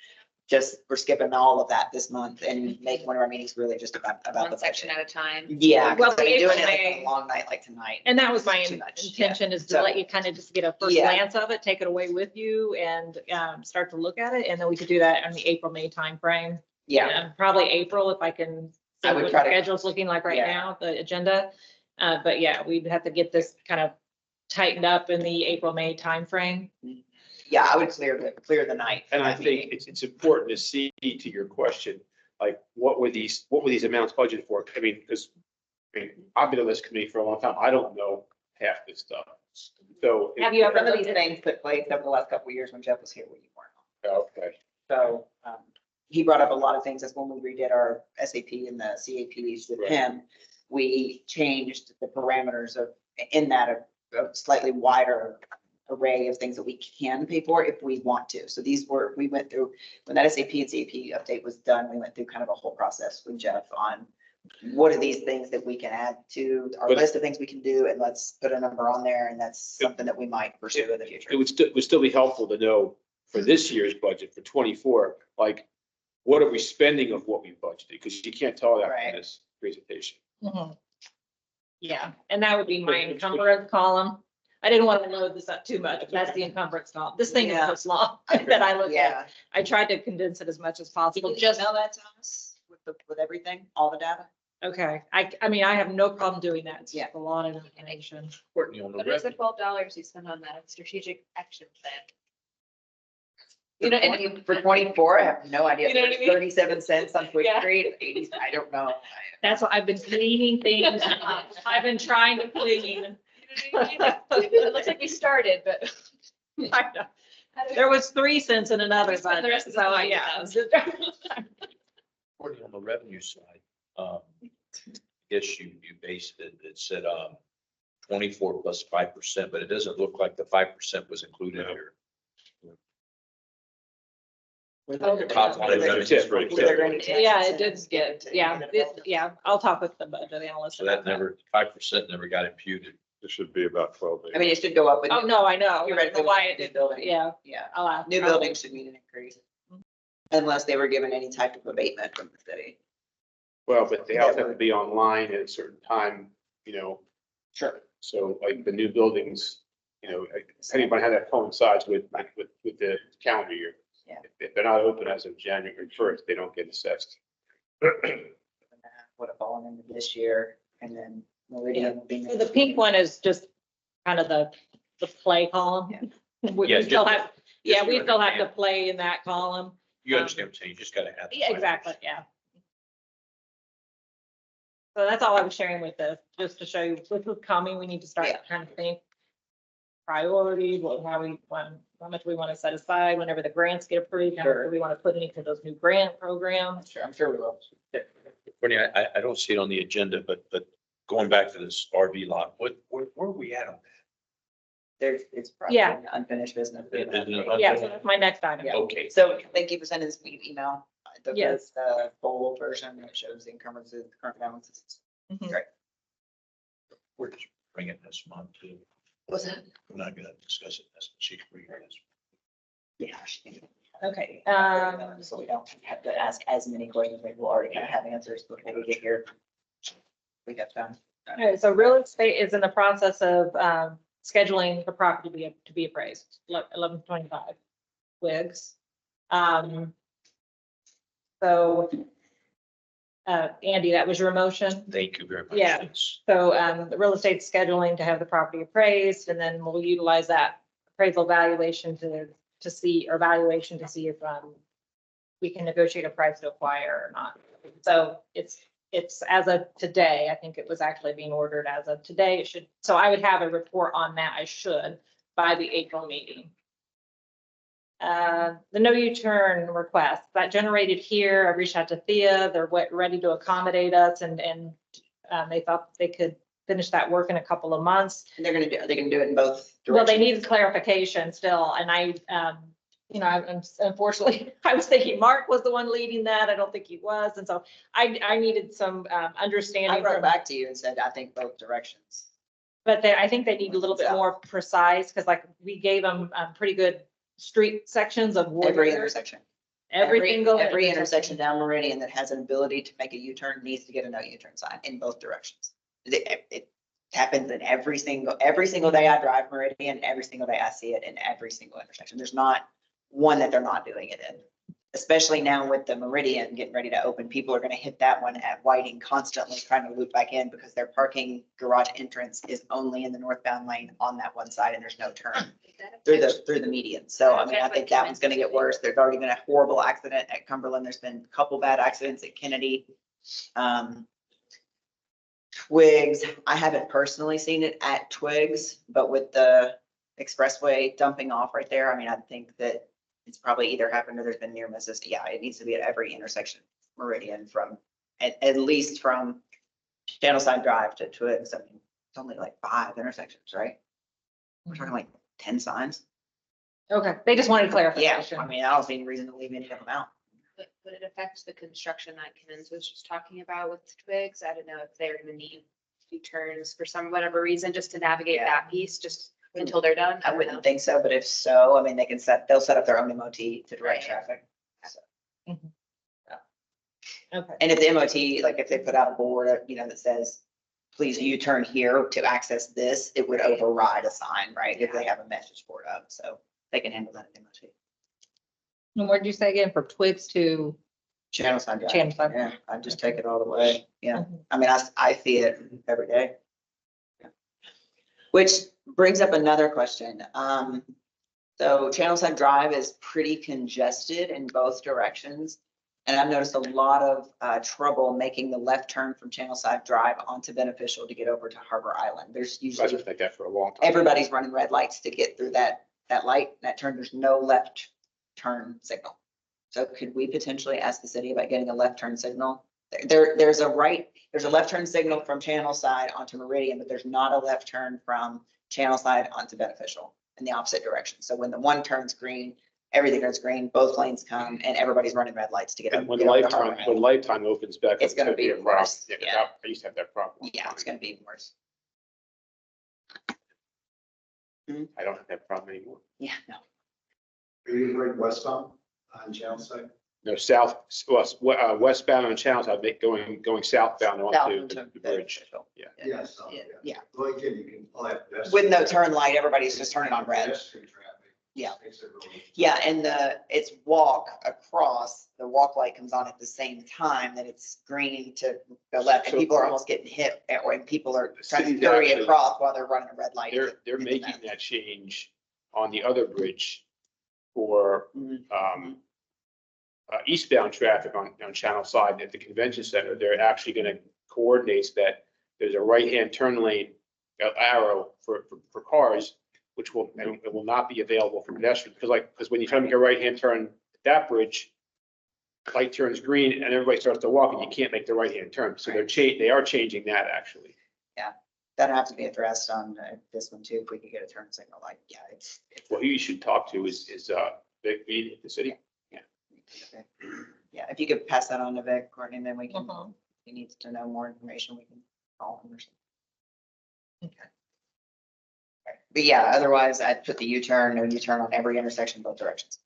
Just, we're skipping all of that this month and make one of our meetings really just about the One section budget. at a time. Yeah, Well, well, doing it like May- a long night like tonight. And that was my It's too much, intention, is to So- let you kind of just get a first Yeah. glance of it, take it away with you and, start to look at it. And then we could do that in the April, May timeframe. Yeah, Probably April, if I can see I would what the try to- schedule's looking like right Yeah. now, the agenda. But yeah, we'd have to get this kind of tightened up in the April, May timeframe. yeah, I would clear the night. And I think it's important to see, to your question, like, what were these amounts budgeted for? I mean, because, I've been on this committee for a long time. I don't know half this stuff. So. Have you ever Some of looked these at? things took place over the last couple of years when Jeff was here, when you weren't. Okay. So, he brought up a lot of things. That's when we redid our SAP and the CAPs with Right. him. We changed the parameters in that a slightly wider array of things that we can pay for if we want to. So we went through, when that SAP and CAP update was done, we went through kind of a whole process with Jeff on what are these things that we can add to our But- list of things we can do, and let's put a number on there, and that's something that we might pursue in the future. It would still be helpful to know for this year's budget for 24, like, what are we spending of what we budgeted? Because you can't tell that Right. in this presentation. Mhm. Yeah, and that would be my encumbrance column. I didn't want to load this up too much, but that's the encumbrance column. This thing is Yeah. so small that I look at. Yeah. I tried to condense it as much as Can possible, you just, email that to us with everything, all the data? okay. I mean, I have no problem doing that. It's Yeah. just a lot of information. Courtney, on the What is the revenue, $12 you spend on that strategic action plan? You know, and For 24, I have no idea. You know what I mean? 37 cents on Quick Yeah. Street, 80, I don't know. That's why I've been cleaning things. I've been trying to clean. it looks like we started, but. I know. There was 3 cents in another, Spend the rest but of the so money yeah. Courtney, on the revenue side, I guess you based it, it said, 24 plus 5%, but it doesn't look like the 5% was included here. Top line revenue. Yeah, it did get, yeah, yeah, I'll talk with the budget analyst. So that about never, 5% never got imputed. It should be about 12 I million. mean, it should go up, but. Oh, no, I know. You're right. Why it New did, building. yeah. Yeah, I'll ask. new buildings should need an increase. Unless they were given any type of abatement from the city. Well, but they also have to be online at a certain time, you know, Sure. so like the new buildings, you know, depending on how that coincides with the calendar year. Yeah. If they're not open as of January 1st, they don't get assessed. Would have fallen into this year and then Meridian will be. So the pink one is just kind of the play column. We Yeah, still just- have, yeah, we you still have to understand. play in that column. You understand what I'm saying? You just gotta have. the Yeah, exactly, yeah. So that's all I was sharing with this, just to show you this is coming. We need to start Yeah. kind of think priorities, how much we want to set aside whenever the grants get approved. How much do we want to put into those new grant programs? Sure, I'm sure we will. Courtney, I don't see it on the agenda, but going back to this RV lot, where are we at on that? It's probably Yeah. an unfinished business. Is it Yeah, so that's my next item. Yeah. Okay. So thank you for sending this email. Yes. The full version that shows the encumbrances, current balances. Mhm. We're just bringing this month too. What's that? We're not gonna discuss it. That's what she's bringing this. Yeah. Okay, So we don't have to ask as many questions. Maybe we'll already kind of have answers before we get here. We got time. all right, so real estate is in the process of scheduling the property to be appraised, 1125 Wigs. So, Andy, that was your motion? Thank you very much. Yeah. Yes. So the real estate scheduling to have the property appraised, and then we'll utilize that appraisal valuation to see, or valuation to see if we can negotiate a price to acquire or not. So it's as of today, I think it was actually being ordered as of today. It should, so I would have a report on that, I should, by the April meeting. The no U-turn request that generated here, I reached out to Thea, they're ready to accommodate us and they thought they could finish that work in a couple of months. And are they gonna do it in both Well, they directions? need clarification still, and I'm unfortunately, I was thinking Mark was the one leading that. I don't think he was, and so I needed some I understanding wrote from, back to you and said, I think both directions. but I think they need a little bit more precise, because like we gave them pretty good street sections of Every Warrior. intersection. Every single. Every intersection down Meridian that has an ability to make a U-turn needs to get a no U-turn sign in both directions. It happens in every single day I drive Meridian, every single day I see it in every single intersection. There's not one that they're not doing it in. Especially now with the Meridian getting ready to open, people are gonna hit that one at Whiting constantly trying to loop back in because their parking garage entrance is only in the northbound lane on that one side and there's no turn through the median. So I mean, I think that one's gonna get worse. There's already been a horrible accident at Cumberland. There's been a couple bad accidents at Kennedy. Twigs, I haven't personally seen it at Twigs, but with the expressway dumping off right there, I mean, I think that it's probably either happened or there's been near misses. Yeah, it needs to be at every intersection, Meridian from, at least from Channelside Drive to Twigs. I mean, it's only like 5 intersections, right? We're talking like 10 signs. Okay, they just wanted Yeah, clarification. I mean, I don't see any reason to leave any of them out. Would it affect the construction that Kennens was just talking about with Twigs? I don't know if they're gonna need U-turns for some, whatever reason, just to navigate Yeah. that piece, just until they're done. I don't know. wouldn't think so, but if so, I mean, they'll set up their own MOT to direct Right. traffic. Okay, And if the MOT, like if they put out a board, that says, please U-turn here to access this, it would override a sign, right? If they have a message board up, so they can handle that at MOT. and what did you say again, from Twigs to? Channel sign drive. Channel sign. Yeah, I just take it all the way. Yeah, Mhm. I mean, I see it every day. Yeah. Which brings up another question. So Channel Side Drive is pretty congested in both directions. And I've noticed a lot of trouble making the left turn from Channel Side Drive onto Beneficial to get over to Harbor Island. There's I've usually, been like that for a long time. everybody's running red lights to get through that light, that turn. There's no left turn signal. So could we potentially ask the city about getting a left turn signal? There's a left turn signal from Channel Side onto Meridian, but there's not a left turn from Channel Side onto Beneficial in the opposite direction. So when the one turns green, everything turns green, both lanes come and everybody's running red lights to get And up. when get over to Harbor lifetime, when Island. lifetime opens back. It's up, gonna be a problem. worse, Yeah, 'cause yeah. I used to have that problem. Yeah, it's gonna be worse. Mhm. I don't have that problem anymore. Yeah, no. Are you right westbound on channel side? No, westbound on Channel Side, going southbound onto the bridge. Yeah. Yes. Yeah. Well, again, you can. I'll have With no turn light, everybody's just turning on red. pedestrian traffic. Yeah. Makes it really- Yeah, and it's walk across, the walk light comes on at the same time that it's green to go left, and people are almost getting hit, and people are trying to City's hurry actually- across while they're running a red light. They're making that change on the other bridge for, eastbound traffic on Channel Side at the convention center. They're actually gonna coordinate that there's a right-hand turn lane arrow for cars, which it will not be available for pedestrians, because when you try to make a right-hand turn at that bridge, light turns green and everybody starts to walk and you can't make the right-hand turn. So they are changing that actually. That'll have to be addressed on this one too, if we could get a turn signal light. Yeah, it's. Well, who you should talk to is Vic Bean at the city. Okay. Yeah, if you could pass that on to Vic, Courtney, and then we can, Mhm. if he needs to know more information, we can call him or something. Okay. But yeah, otherwise I'd put the U-turn, no U-turn on every intersection, both directions.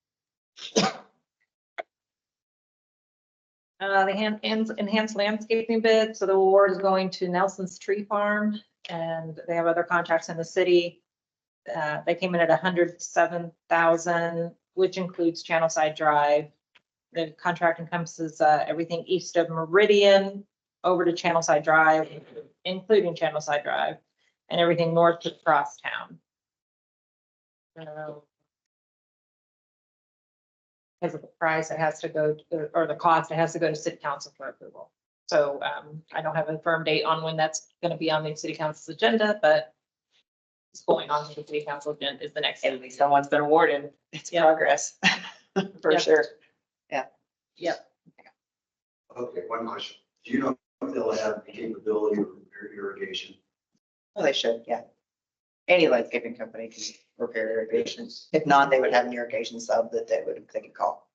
The enhanced landscaping bid, so the award is going to Nelson's Tree Farm, and they have other contracts in the city. They came in at 107,000, which includes Channel Side Drive. The contract encompasses everything east of Meridian over to Channel Side Drive, including Channel Side Drive, and everything north to Crosstown. Because of the price, it has to go, or the cost, it has to go to city council for approval. So I don't have a firm date on when that's gonna be on the city council's agenda, but it's going on to the city council agenda is the next. At least someone's been awarded. It's Yeah. progress. For Yeah. sure. Yep. Okay, one question. Do you know if they'll have the capability of irrigation? Well, they should, yeah. Any landscaping company can repair irrigation. If not, they would have an irrigation sub that they could call.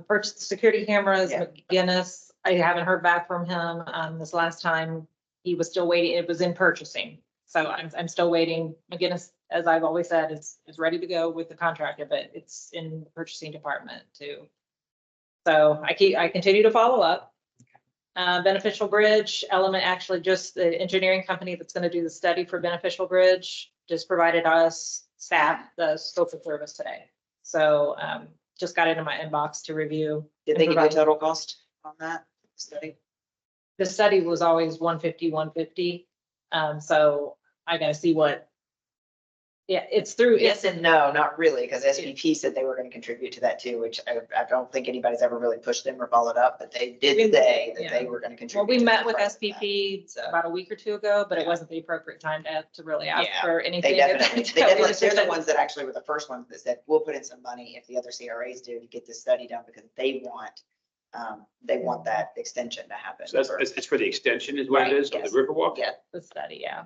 Purchased security cameras, Yeah. McGinnis, I haven't heard back from him. This last time, he was still waiting, it was in purchasing. So I'm still waiting. McGinnis, as I've always said, is ready to go with the contractor, but it's in the purchasing department too. So I continue to follow up. Beneficial Bridge, Element, actually just the engineering company that's gonna do the study for Beneficial Bridge, just provided us staff the scope of service today. So just got it in my inbox to review. Did they give you a total cost on that study? The study was always 150. So I gotta see what. Yeah, it's through. Yes and no, not really, because SPP said they were going to contribute to that too, which I don't think anybody's ever really pushed them or followed up, but they did say that they were going to contribute. Well, we to met the with price of that. SPP about a week or two ago, but it Yeah. wasn't the appropriate time to really ask Yeah, for anything. They definitely, they're the ones that actually were the first ones that said, we'll put in some money if the other CRAs do to get this study done, because they want that extension to happen. So it's for the extension is what Right, it is, of yes. the Riverwalk? Yeah, The study, yeah.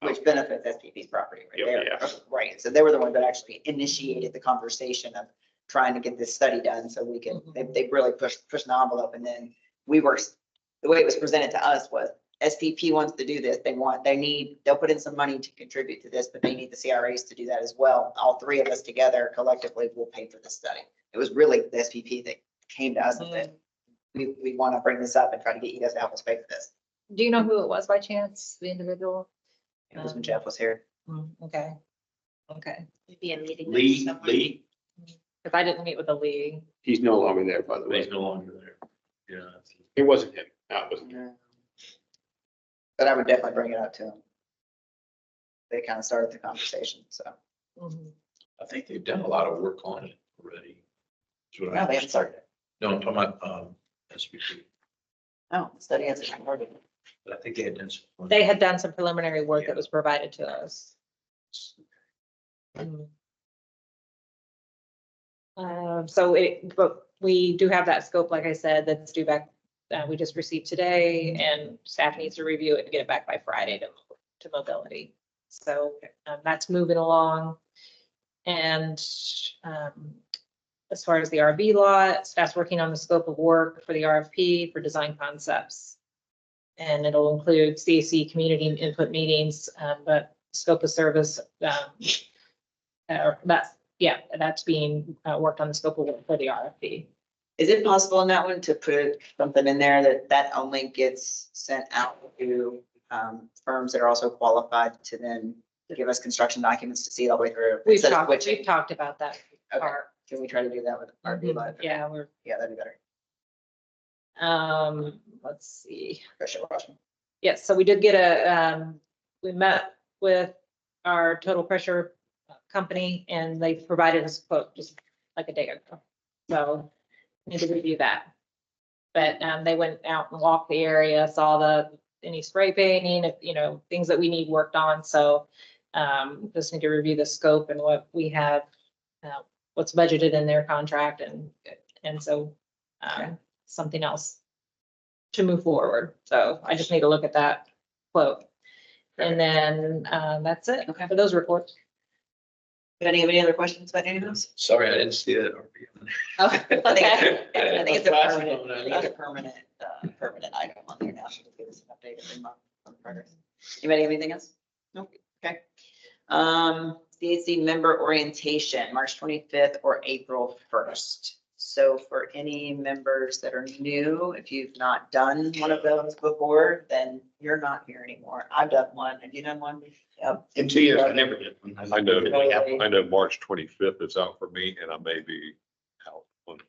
which benefits SPP's property right Yeah, there. yeah. Right, so they were the ones that actually initiated the conversation of trying to get this study done, so we can, they really pushed the envelope, and then the way it was presented to us was, SPP wants to do this, they'll put in some money to contribute to this, but they need the CRAs to do that as well. All three of us together collectively will pay for this study. It was really the SPP that came to us and said, we want to bring this up and try to get you guys to help us pay for this. Do you know who it was by chance, the individual? It was when Jeff was here. Okay. Be a meeting. Lee, If I didn't meet with the league. he's no longer there, by the way. He's no longer there. Yeah. It wasn't him. No, it wasn't. No. But I would definitely bring it up to them. They kind of started the conversation, so. I think they've done a lot of work on it already. That's what I No, they haven't started. No, I'm talking about, SPP, No, the study hasn't started. but I think they had done some. They had done some preliminary work that was provided to us. But we do have that scope, like I said, that's due back, we just received today, and staff needs to review it and get it back by Friday to mobility. So that's moving along. And as far as the RV lot, staff's working on the scope of work for the RFP for design concepts. And it'll include CAC community input meetings, but scope of service, that's being worked on the scope of work for the RFP. Is it possible in that one to put something in there that only gets sent out to firms that are also qualified to then give us construction documents to see it all the way through? We've instead of talked, switching? we've talked about that Okay. part. Can we try to do that with RV Live? Yeah, Yeah, that'd be better. let's see. Pressure washing. Yes, so we did get we met with our total pressure company and they provided us a quote just like a day ago. So need to review that. But they went out and walked the area, saw any spray painting, things that we need worked on. So just need to review the scope and what we have, what's budgeted in their contract and so something else to move forward. So I just need to look at that quote. And then that's it for those reports. Any other questions about any of those? Sorry, I didn't see that. Oh, I think it's a permanent, I think it's a permanent item on there now. Should give us an update every month on progress. Anybody have anything else? No, okay. CAC member orientation, March 25th or April 1st. So for any members that are new, if you've not done one of those before, then you're not here anymore. I've done one. Have you done one? Yep. In 2 years, I never did. I know March 25th is out for me and I may be out on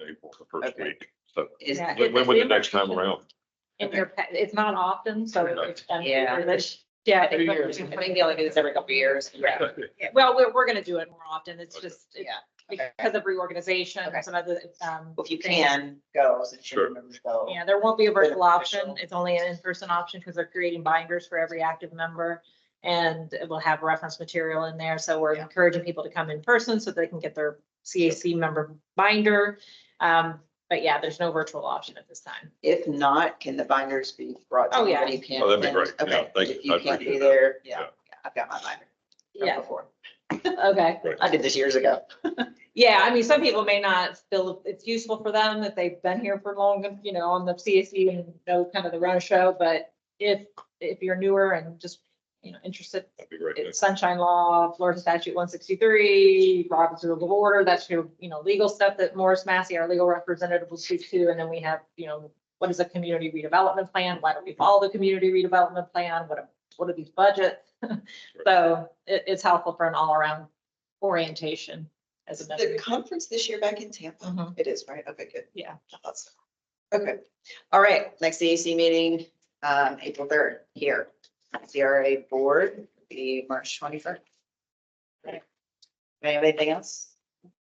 April, the first Okay. week. So Is Yeah. when the next time around? In your, it's not often, so. Yeah. Yeah. I think they only do this every couple of years. Yeah. Well, we're gonna do it more often. It's just, Yeah. because of reorganization, Okay. some of the. Well, if you things. can go, since Sure. your members go. Yeah, there won't be a virtual option. Beneficial. It's only an in-person option because they're creating binders for every active member. And it will have reference material in there. So we're Yeah. encouraging people to come in person so they can get their CAC member binder. But yeah, there's no virtual option at this time. If not, can the binders be brought to Oh, yeah. anybody? Can't Oh, that'd be then- great. Yeah, Okay, thank if you. I you can't be appreciate that. there, yeah, Yeah. I've got my binder. from Yeah, Before. okay. I did this years ago. Yeah, I mean, some people may not feel it's useful for them if they've been here for long, on the CAC and know kind of the run of show, but if you're newer and just, interested, That'd be great. it's Sunshine Law, Florida Statute 163, Robert's Rule of Order, that's your, legal stuff that Morris Massey, our legal representative, will speak to, and then we have, what is a community redevelopment plan? Why don't we follow the community redevelopment plan? What are these budgets? So it's helpful for an all-around orientation as a Is member. the conference this year back in Tampa? Mhm. It is, right? Okay, good. Yeah. I thought so. Okay, all right, next CAC meeting, April 3rd, here. CRA board, the March 21st. Anything else?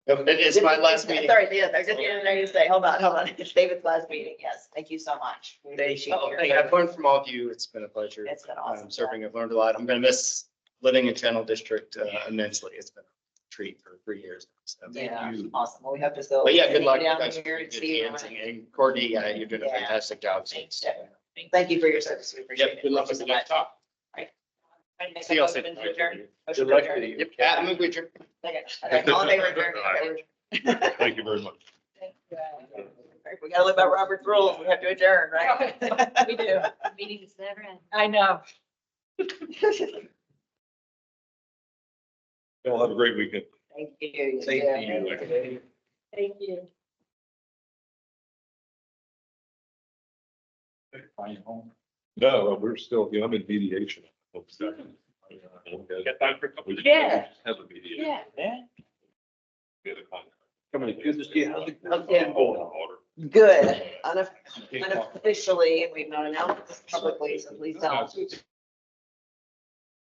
It's my last meeting. Sorry, yeah, I was just getting ready to say, hold on. It's David's last meeting, yes. Thank you so much. We appreciate Oh, your hey, I've learned from all of you. It's been a pleasure. It's been awesome. Serving, I've learned a lot. I'm gonna miss living in Channel District immensely. It's been a treat for 3 years. So thank Yeah, you. awesome. Well, we hope to still. But yeah, good luck. You Down guys here are and good see you. hands. And Courtney, you're doing a Yeah. fantastic job. So, Thanks, Jeff. Thank you for your service. We appreciate Yep, it. good luck with the next talk. See y'all soon. Motion to adjourn. Good luck to you. Yep, yeah, I'm with you. Okay, all in favor, adjourn. Thank you very much. We gotta live by Robert's rules. We have to adjourn, right? We do. Meetings never end. I know. Y'all have a great weekend. Thank you. Same to you. Thank you. No, we're still, I'm in mediation. Get time for a couple of. Yeah. Have a mediation. Yeah. Get a contract. Coming, good to see you. How's it going? Okay. Oh, in order. Good. Unofficially, and we've not announced this publicly, so please don't